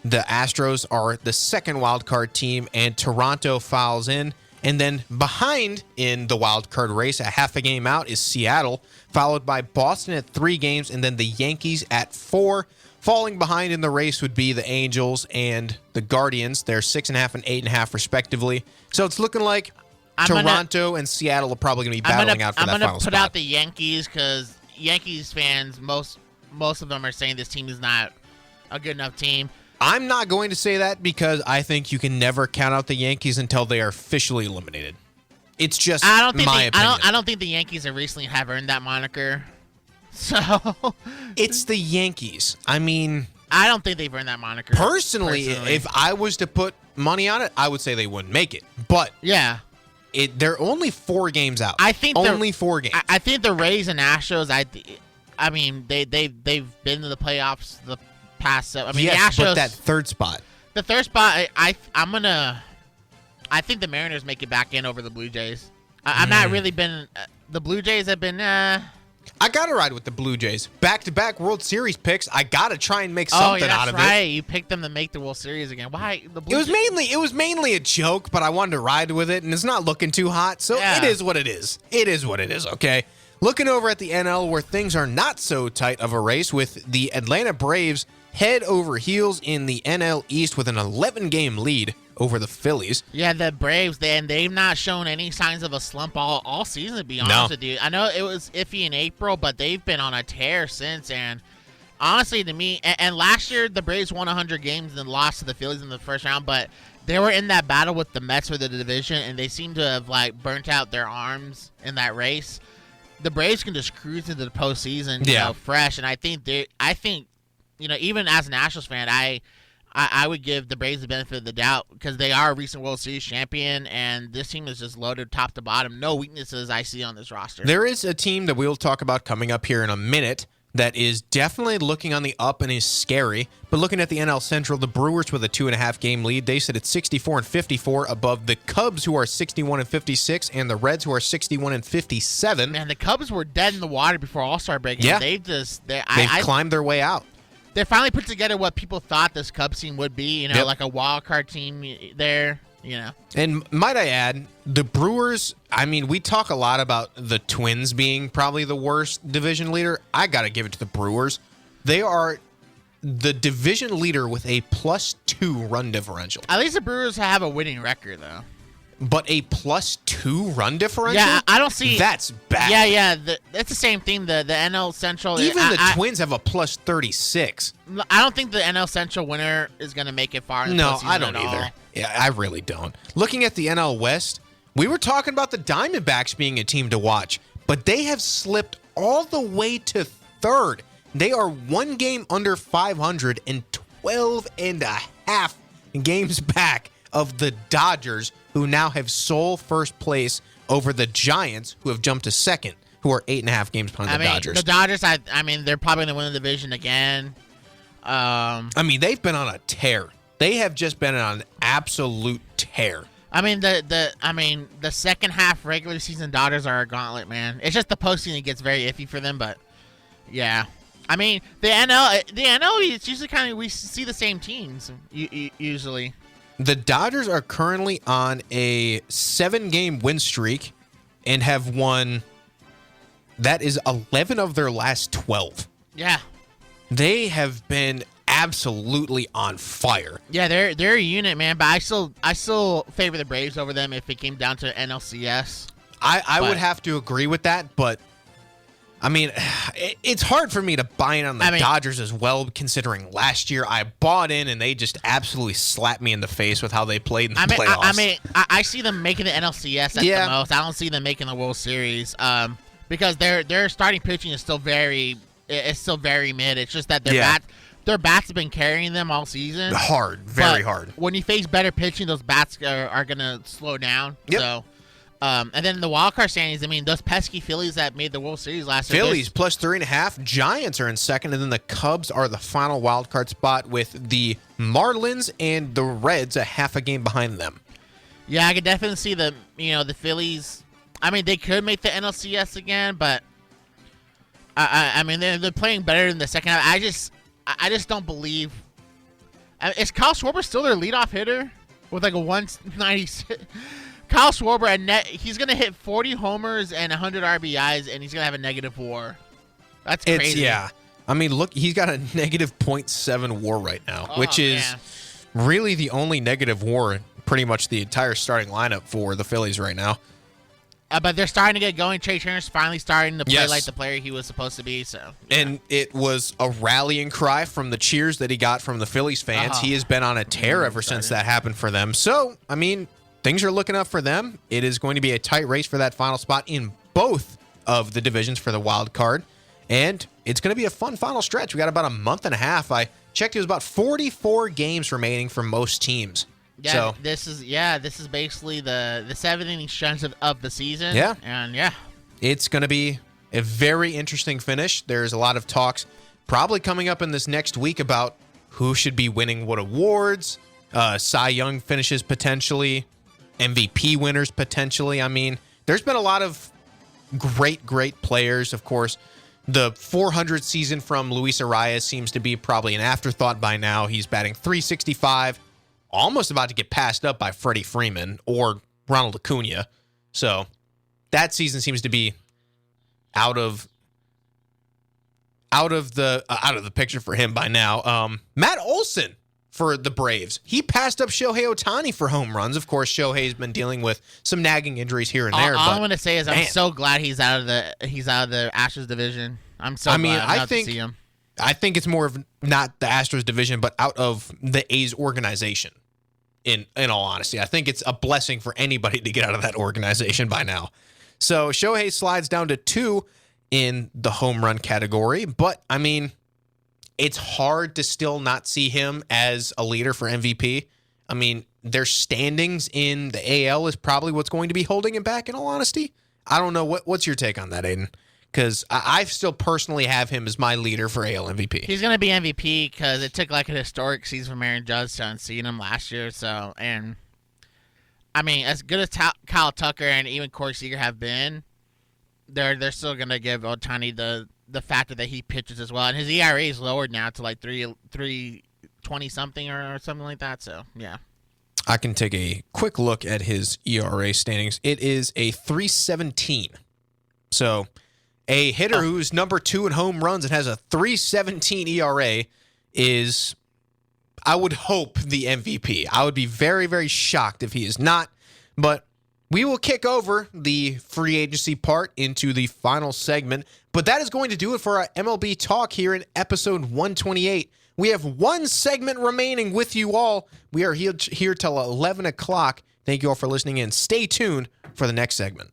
The Astros are the second wild card team, and Toronto fouls in. And then behind in the wild card race, a half a game out, is Seattle, followed by Boston at 3 games, and then the Yankees at 4. Falling behind in the race would be the Angels and the Guardians. They're 6.5 and 8.5 respectively. So it's looking like Toronto and Seattle are probably going to be battling out for that final spot. I'm going to put out the Yankees, because Yankees fans, most of them are saying this team is not a good enough team. I'm not going to say that, because I think you can never count out the Yankees until they are officially eliminated. It's just my opinion. I don't think the Yankees recently have earned that moniker. So it's the Yankees. I mean, I don't think they've earned that moniker. Personally, if I was to put money on it, I would say they wouldn't make it. But yeah, they're only 4 games out. I think only 4 games. I think the Rays and Astros. I mean, they've been to the playoffs the past. I mean, yes, the Astros. But that third spot. The third spot. I think the Mariners make it back in over the Blue Jays. I'm not really been. The Blue Jays have been. I gotta ride with the Blue Jays. Back-to-back World Series picks. I gotta try and make something out of it. Oh, that's right. You picked them to make the World Series again. Why? It was mainly a joke, but I wanted to ride with it, and it's not looking too hot, so It is what it is. It is what it is. Okay. Looking over at the NL, where things are not so tight of a race, with the Atlanta Braves head over heels in the NL East with an 11-game lead over the Phillies. Yeah, the Braves, they've not shown any signs of a slump all season, to be honest with you. I know it was iffy in April, but they've been on a tear since. And honestly, to me, and last year the Braves won 100 games and lost to the Phillies in the first round, but they were in that battle with the Mets for the division, and they seem to have burnt out their arms in that race. The Braves can just cruise into the postseason, you know, fresh. And I think, you know, even as an Astros fan, I would give the Braves the benefit of the doubt because they are a recent World Series champion, and this team is just loaded top to bottom. No weaknesses I see on this roster. There is a team that we'll talk about coming up here in a minute that is definitely looking on the up and is scary. But looking at the NL Central, the Brewers with a 2.5 game lead, they sit at 64-54 above the Cubs, who are 61-56, and the Reds, who are 61-57. Man, the Cubs were dead in the water before All-Star break. Yeah. They've climbed their way out. They finally put together what people thought this Cubs team would be, Yep. like a wild card team there, And might I add, the Brewers, we talk a lot about the Twins being probably the worst division leader. I got to give it to the Brewers. They are the division leader with a +2 run differential. At least the Brewers have a winning record, though. But a +2 run differential? Yeah, I don't see. That's bad. Yeah. That's the same thing. The NL Central. Even the Twins have a +36. I don't think the NL Central winner is going to make it far in the No, postseason I don't at either. all. Yeah, I really don't. Looking at the NL West, we were talking about the Diamondbacks being a team to watch, but they have slipped all the way to third. They are 1 game under 500 and 12 and a half games back of the Dodgers, who now have sole first place over the Giants, who have jumped to second, who are 8.5 games behind the Dodgers. The Dodgers, they're probably going to win the division again. They've been on a tear. They have just been on an absolute tear. The second half regular season Dodgers are a gauntlet, man. It's just the postseason gets very iffy for them, but yeah. The NL, it's usually kind of, we see the same teams usually. The Dodgers are currently on a 7-game win streak and have won, that is 11 of their last 12. Yeah. They have been absolutely on fire. Yeah, they're a unit, man, but I still favor the Braves over them if it came down to NLCS. I would have to agree with that, but it's hard for me to buy in on the Dodgers as well, considering last year I bought in and they just absolutely slapped me in the face with how they played in the playoffs. I see them making the NLCS at the most. I don't see them making the World Series because their starting pitching is still very mid. It's just that their bats have been carrying them all season. Hard, very hard. When you face better pitching, those bats are going to slow down. Yep. So. And then the wildcard standings, those pesky Phillies that made the World Series last year. Phillies +3.5. Giants are in second, and then the Cubs are the final wildcard spot with the Marlins and the Reds a half a game behind them. Yeah, I could definitely see the Phillies. They could make the NLCS again, but they're playing better in the second half. I just don't believe. Is Kyle Schwarber still their leadoff hitter with like a 196? Kyle Schwarber, he's going to hit 40 homers and 100 RBIs, and he's going to have a -WAR. That's crazy. Look, he's got a -0.7 WAR right now, which is really the only negative WAR in pretty much the entire starting lineup for the Phillies right now. But they're starting to get going. Trey Turner's finally starting to play like the player he was supposed to be. So, And it was a rallying cry from the cheers that he got from the Phillies fans. He has been on a tear ever since that happened for them. So, things are looking up for them. It is going to be a tight race for that final spot in both of the divisions for the wild card. And it's going to be a fun final stretch. We got about a month and a half. I checked, it was about 44 games remaining for most teams. Yeah, so, this is basically the 7-inning stretch of the season. Yeah. And it's going to be a very interesting finish. There's a lot of talks probably coming up in this next week about who should be winning what awards, Cy Young finishes potentially, MVP winners potentially. There's been a lot of great players. Of course, the 400 season from Luis Arias seems to be probably an afterthought by now. He's batting .365, almost about to get passed up by Freddie Freeman or Ronald Acuna. So that season seems to be out of the picture for him by now. Matt Olson for the Braves, he passed up Shohei Ohtani for home runs. Of course, Shohei's been dealing with some nagging injuries here and there. All I'm going to say is I'm so glad he's out of the Astros division. I'm so glad to see him. I think it's more of not the Astros division, but out of the A's organization. In all honesty, I think it's a blessing for anybody to get out of that organization by now. So Shohei slides down to 2 in the home run category, but it's hard to still not see him as a leader for MVP. I mean, their standings in the AL is probably what's going to be holding him back, in all honesty. I don't know. What's your take on that, Aiden? Because I still personally have him as my leader for AL MVP. He's going to be MVP because it took like a historic season from Aaron Judge to unseat him last year. So, and I mean, as good as Kyle Tucker and even Corey Seager have been, they're still going to give Ohtani the factor that he pitches as well. And his ERA is lowered now to like 3.20 something or something like that. So, yeah. I can take a quick look at his ERA standings. It is a 3.17. So, a hitter who's number 2 in home runs and has a 3.17 ERA is, I would hope, the MVP. I would be very, very shocked if he is not. But we will kick over the free agency part into the final segment. But that is going to do it for our MLB talk here in episode 128. We have one segment remaining with you all. We are here till 11 o'clock. Thank you all for listening in. Stay tuned for the next segment.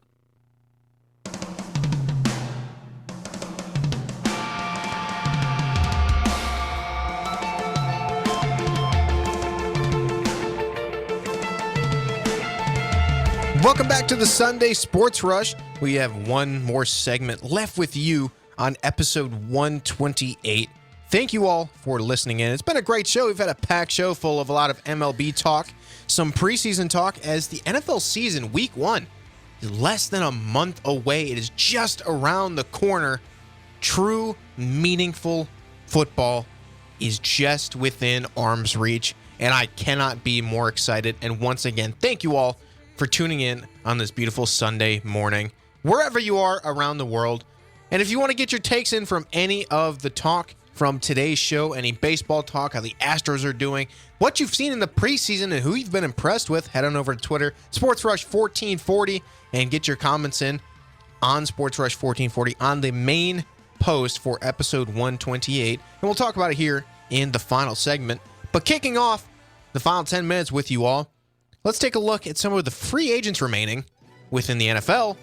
Welcome back to the Sunday Sports Rush. We have one more segment left with you on episode 128. Thank you all for listening in. It's been a great show. We've had a packed show full of a lot of MLB talk, some preseason talk as the NFL season, week 1, is less than a month away. It is just around the corner. True, meaningful football is just within arm's reach, and I cannot be more excited. And once again, thank you all for tuning in on this beautiful Sunday morning, wherever you are around the world. And if you want to get your takes in from any of the talk from today's show, any baseball talk, how the Astros are doing, what you've seen in the preseason and who you've been impressed with, head on over to Twitter, SportsRush1440, and get your comments in on SportsRush1440 on the main post for episode 128. And we'll talk about it here in the final segment. But kicking off the final 10 minutes with you all, let's take a look at some of the free agents remaining within the NFL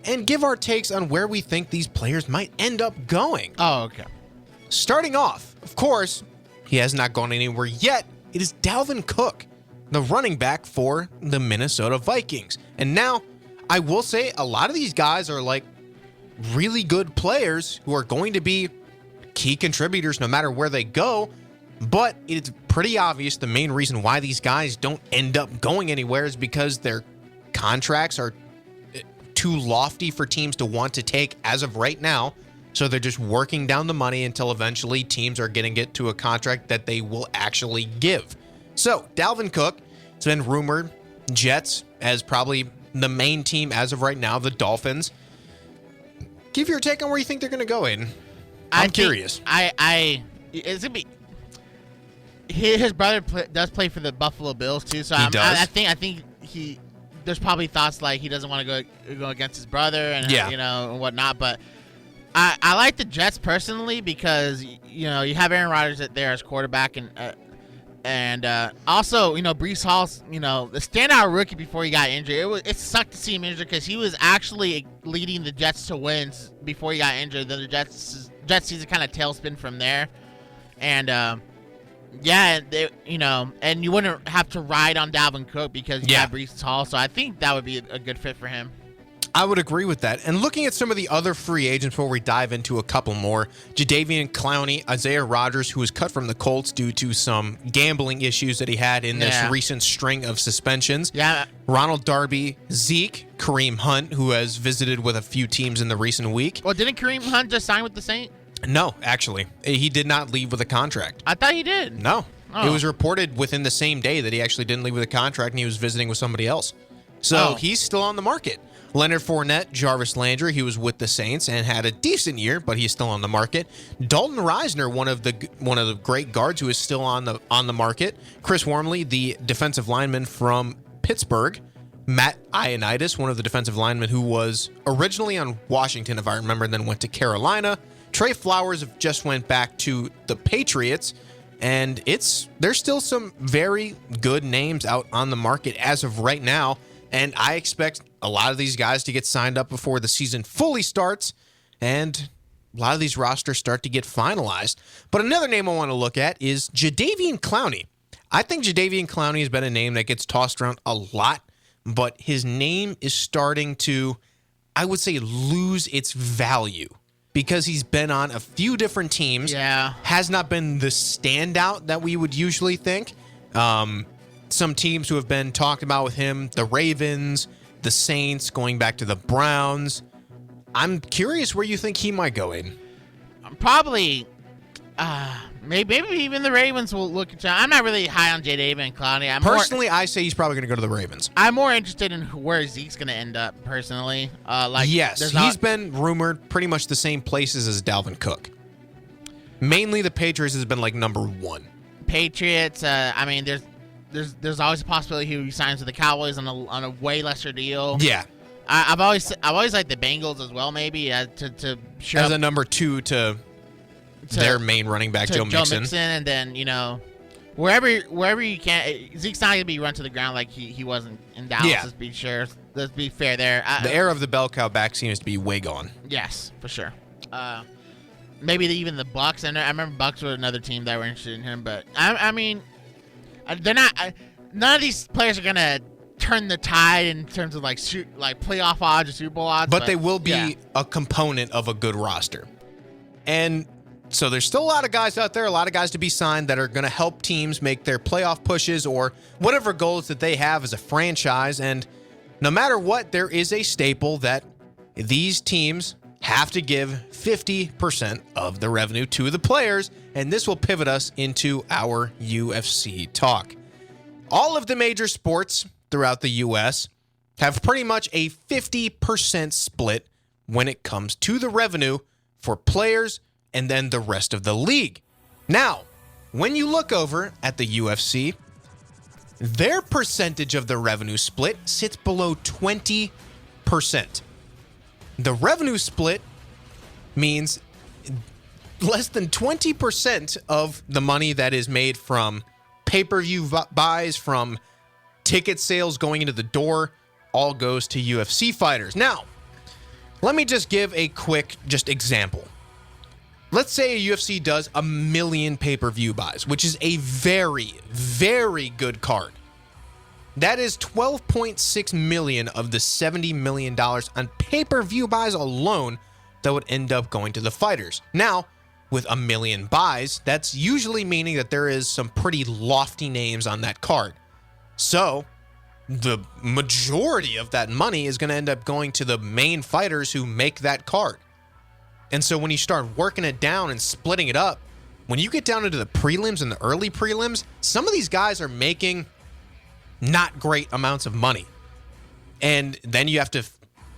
and give our takes on where we think these players might end up going. Oh, okay. Starting off, of course, he has not gone anywhere yet. It is Dalvin Cook, the running back for the Minnesota Vikings. And now, I will say a lot of these guys are like really good players who are going to be key contributors no matter where they go. But it's pretty obvious the main reason why these guys don't end up going anywhere is because their contracts are too lofty for teams to want to take as of right now. So they're just working down the money until eventually teams are getting it to a contract that they will actually give. So Dalvin Cook, it's been rumored, Jets as probably the main team as of right now, the Dolphins. Give your take on where you think they're going to go, Aiden. I'm curious. It's going to be... His brother does play for the Buffalo Bills too, so I think there's probably thoughts like he doesn't want to go against his brother and and whatnot. But I like the Jets personally because you have Aaron Rodgers there as quarterback and also Breece Hall's the standout rookie before he got injured. It sucked to see him injured because he was actually leading the Jets to wins before he got injured. Then the Jets season kind of tailspin from there, and. Yeah, and you wouldn't have to ride on Dalvin Cook because you have Breece Hall, so I think that would be a good fit for him. I would agree with that. And looking at some of the other free agents before we dive into a couple more, Jadeveon Clowney, Isaiah Rodgers, who was cut from the Colts due to some gambling issues that he had in this recent string of suspensions. Yeah. Ronald Darby, Zeke, Kareem Hunt, who has visited with a few teams in the recent week. Well, didn't Kareem Hunt just sign with the Saints? No, actually. He did not leave with a contract. I thought he did. No. Oh. It was reported within the same day that he actually didn't leave with a contract and he was visiting with somebody else. So he's still on the market. Leonard Fournette, Jarvis Landry, he was with the Saints and had a decent year, but he's still on the market. Dalton Reisner, one of the great guards who is still on the market. Chris Wormley, the defensive lineman from Pittsburgh. Matt Ioannidis, one of the defensive linemen who was originally on Washington, if I remember, and then went to Carolina. Trey Flowers just went back to the Patriots, and there's still some very good names out on the market as of right now, and I expect a lot of these guys to get signed up before the season fully starts, and a lot of these rosters start to get finalized. But another name I want to look at is Jadeveon Clowney. I think Jadeveon Clowney has been a name that gets tossed around a lot, but his name is starting to, I would say, lose its value because he's been on a few different teams. Yeah. Has not been the standout that we would usually think. Some teams who have been talked about with him, the Ravens, the Saints, going back to the Browns. I'm curious where you think he might go in. Probably, maybe even the Ravens will look at. I'm not really high on Jadeveon Clowney. Personally, I say he's probably going to go to the Ravens. I'm more interested in where Zeke's going to end up. Personally, yes, he's been rumored pretty much the same places as Dalvin Cook. Mainly, the Patriots has been like number one. Patriots. I mean, there's always a possibility he signs with the Cowboys on a way lesser deal. Yeah. I've always liked the Bengals as well, maybe to show as a number two to their main running back, Joe Mixon. And then wherever you can, Zeke's not gonna be run to the ground like he wasn't in Dallas. Yeah. Let's be fair there. The era of the bell cow back seems to be way gone. Yes, for sure. Maybe even the Bucks. I remember Bucks were another team that were interested in him, but I mean, they're not. None of these players are gonna turn the tide in terms of like playoff odds or Super Bowl odds. But they will be a component of a good roster. And so there's still a lot of guys out there, a lot of guys to be signed that are going to help teams make their playoff pushes or whatever goals that they have as a franchise. And no matter what, there is a staple that these teams have to give 50% of the revenue to the players. And this will pivot us into our UFC talk. All of the major sports throughout the U.S. have pretty much a 50% split when it comes to the revenue for players and then the rest of the league. Now, when you look over at the UFC, their percentage of the revenue split sits below 20%. The revenue split means less than 20% of the money that is made from pay-per-view buys, from ticket sales going into the door, all goes to UFC fighters. Now, let me just give a quick example. Let's say a UFC does 1 million pay-per-view buys, which is a very, very good card. That is $12.6 million of the $70 million on pay-per-view buys alone that would end up going to the fighters. Now, with 1 million buys, that's usually meaning that there is some pretty lofty names on that card. So, the majority of that money is going to end up going to the main fighters who make that card. And so when you start working it down and splitting it up, when you get down into the prelims and the early prelims, some of these guys are making not great amounts of money. And then you have to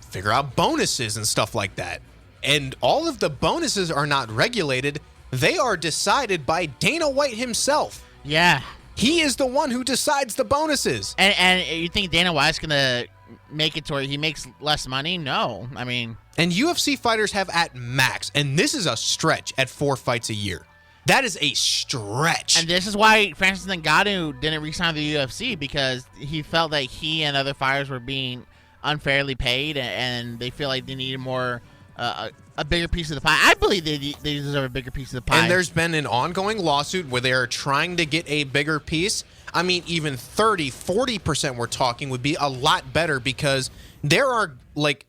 figure out bonuses and stuff like that. And all of the bonuses are not regulated. They are decided by Dana White himself. Yeah. He is the one who decides the bonuses. And you think Dana White's going to make it to where he makes less money? No. I mean... And UFC fighters have at max, and this is a stretch, at 4 fights a year. That is a stretch. And this is why Francis Ngannou didn't re-sign the UFC, because he felt that he and other fighters were being unfairly paid, and they feel like they needed more... a bigger piece of the pie. I believe they deserve a bigger piece of the pie. And there's been an ongoing lawsuit where they are trying to get a bigger piece. I mean, even 30, 40% we're talking would be a lot better, because there are like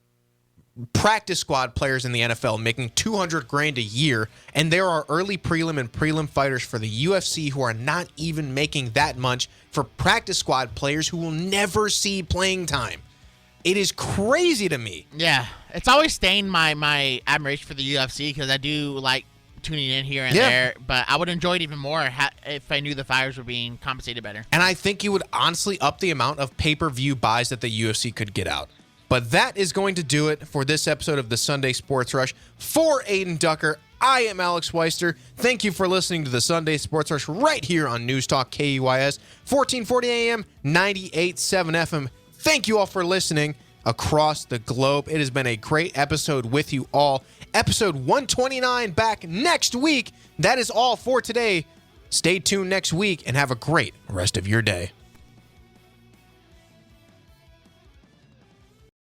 practice squad players in the NFL making $200,000 a year, and there are early prelim and prelim fighters for the UFC who are not even making that much for practice squad players who will never see playing time. It is crazy to me. Yeah, it's always stained my admiration for the UFC, because I do like tuning in here and there, but I would enjoy it even more if I knew the fighters were being compensated better. And I think you would honestly up the amount of pay-per-view buys that the UFC could get out. But that is going to do it for this episode of the Sunday Sports Rush. For Adin Ducker, I am Alex Weister. Thank you for listening to the Sunday Sports Rush right here on News Talk KUYS, 1440 AM, 98.7 FM. Thank you all for listening across the globe. It has been a great episode with you all. Episode 129 back next week. That is all for today. Stay tuned next week and have a great rest of your day.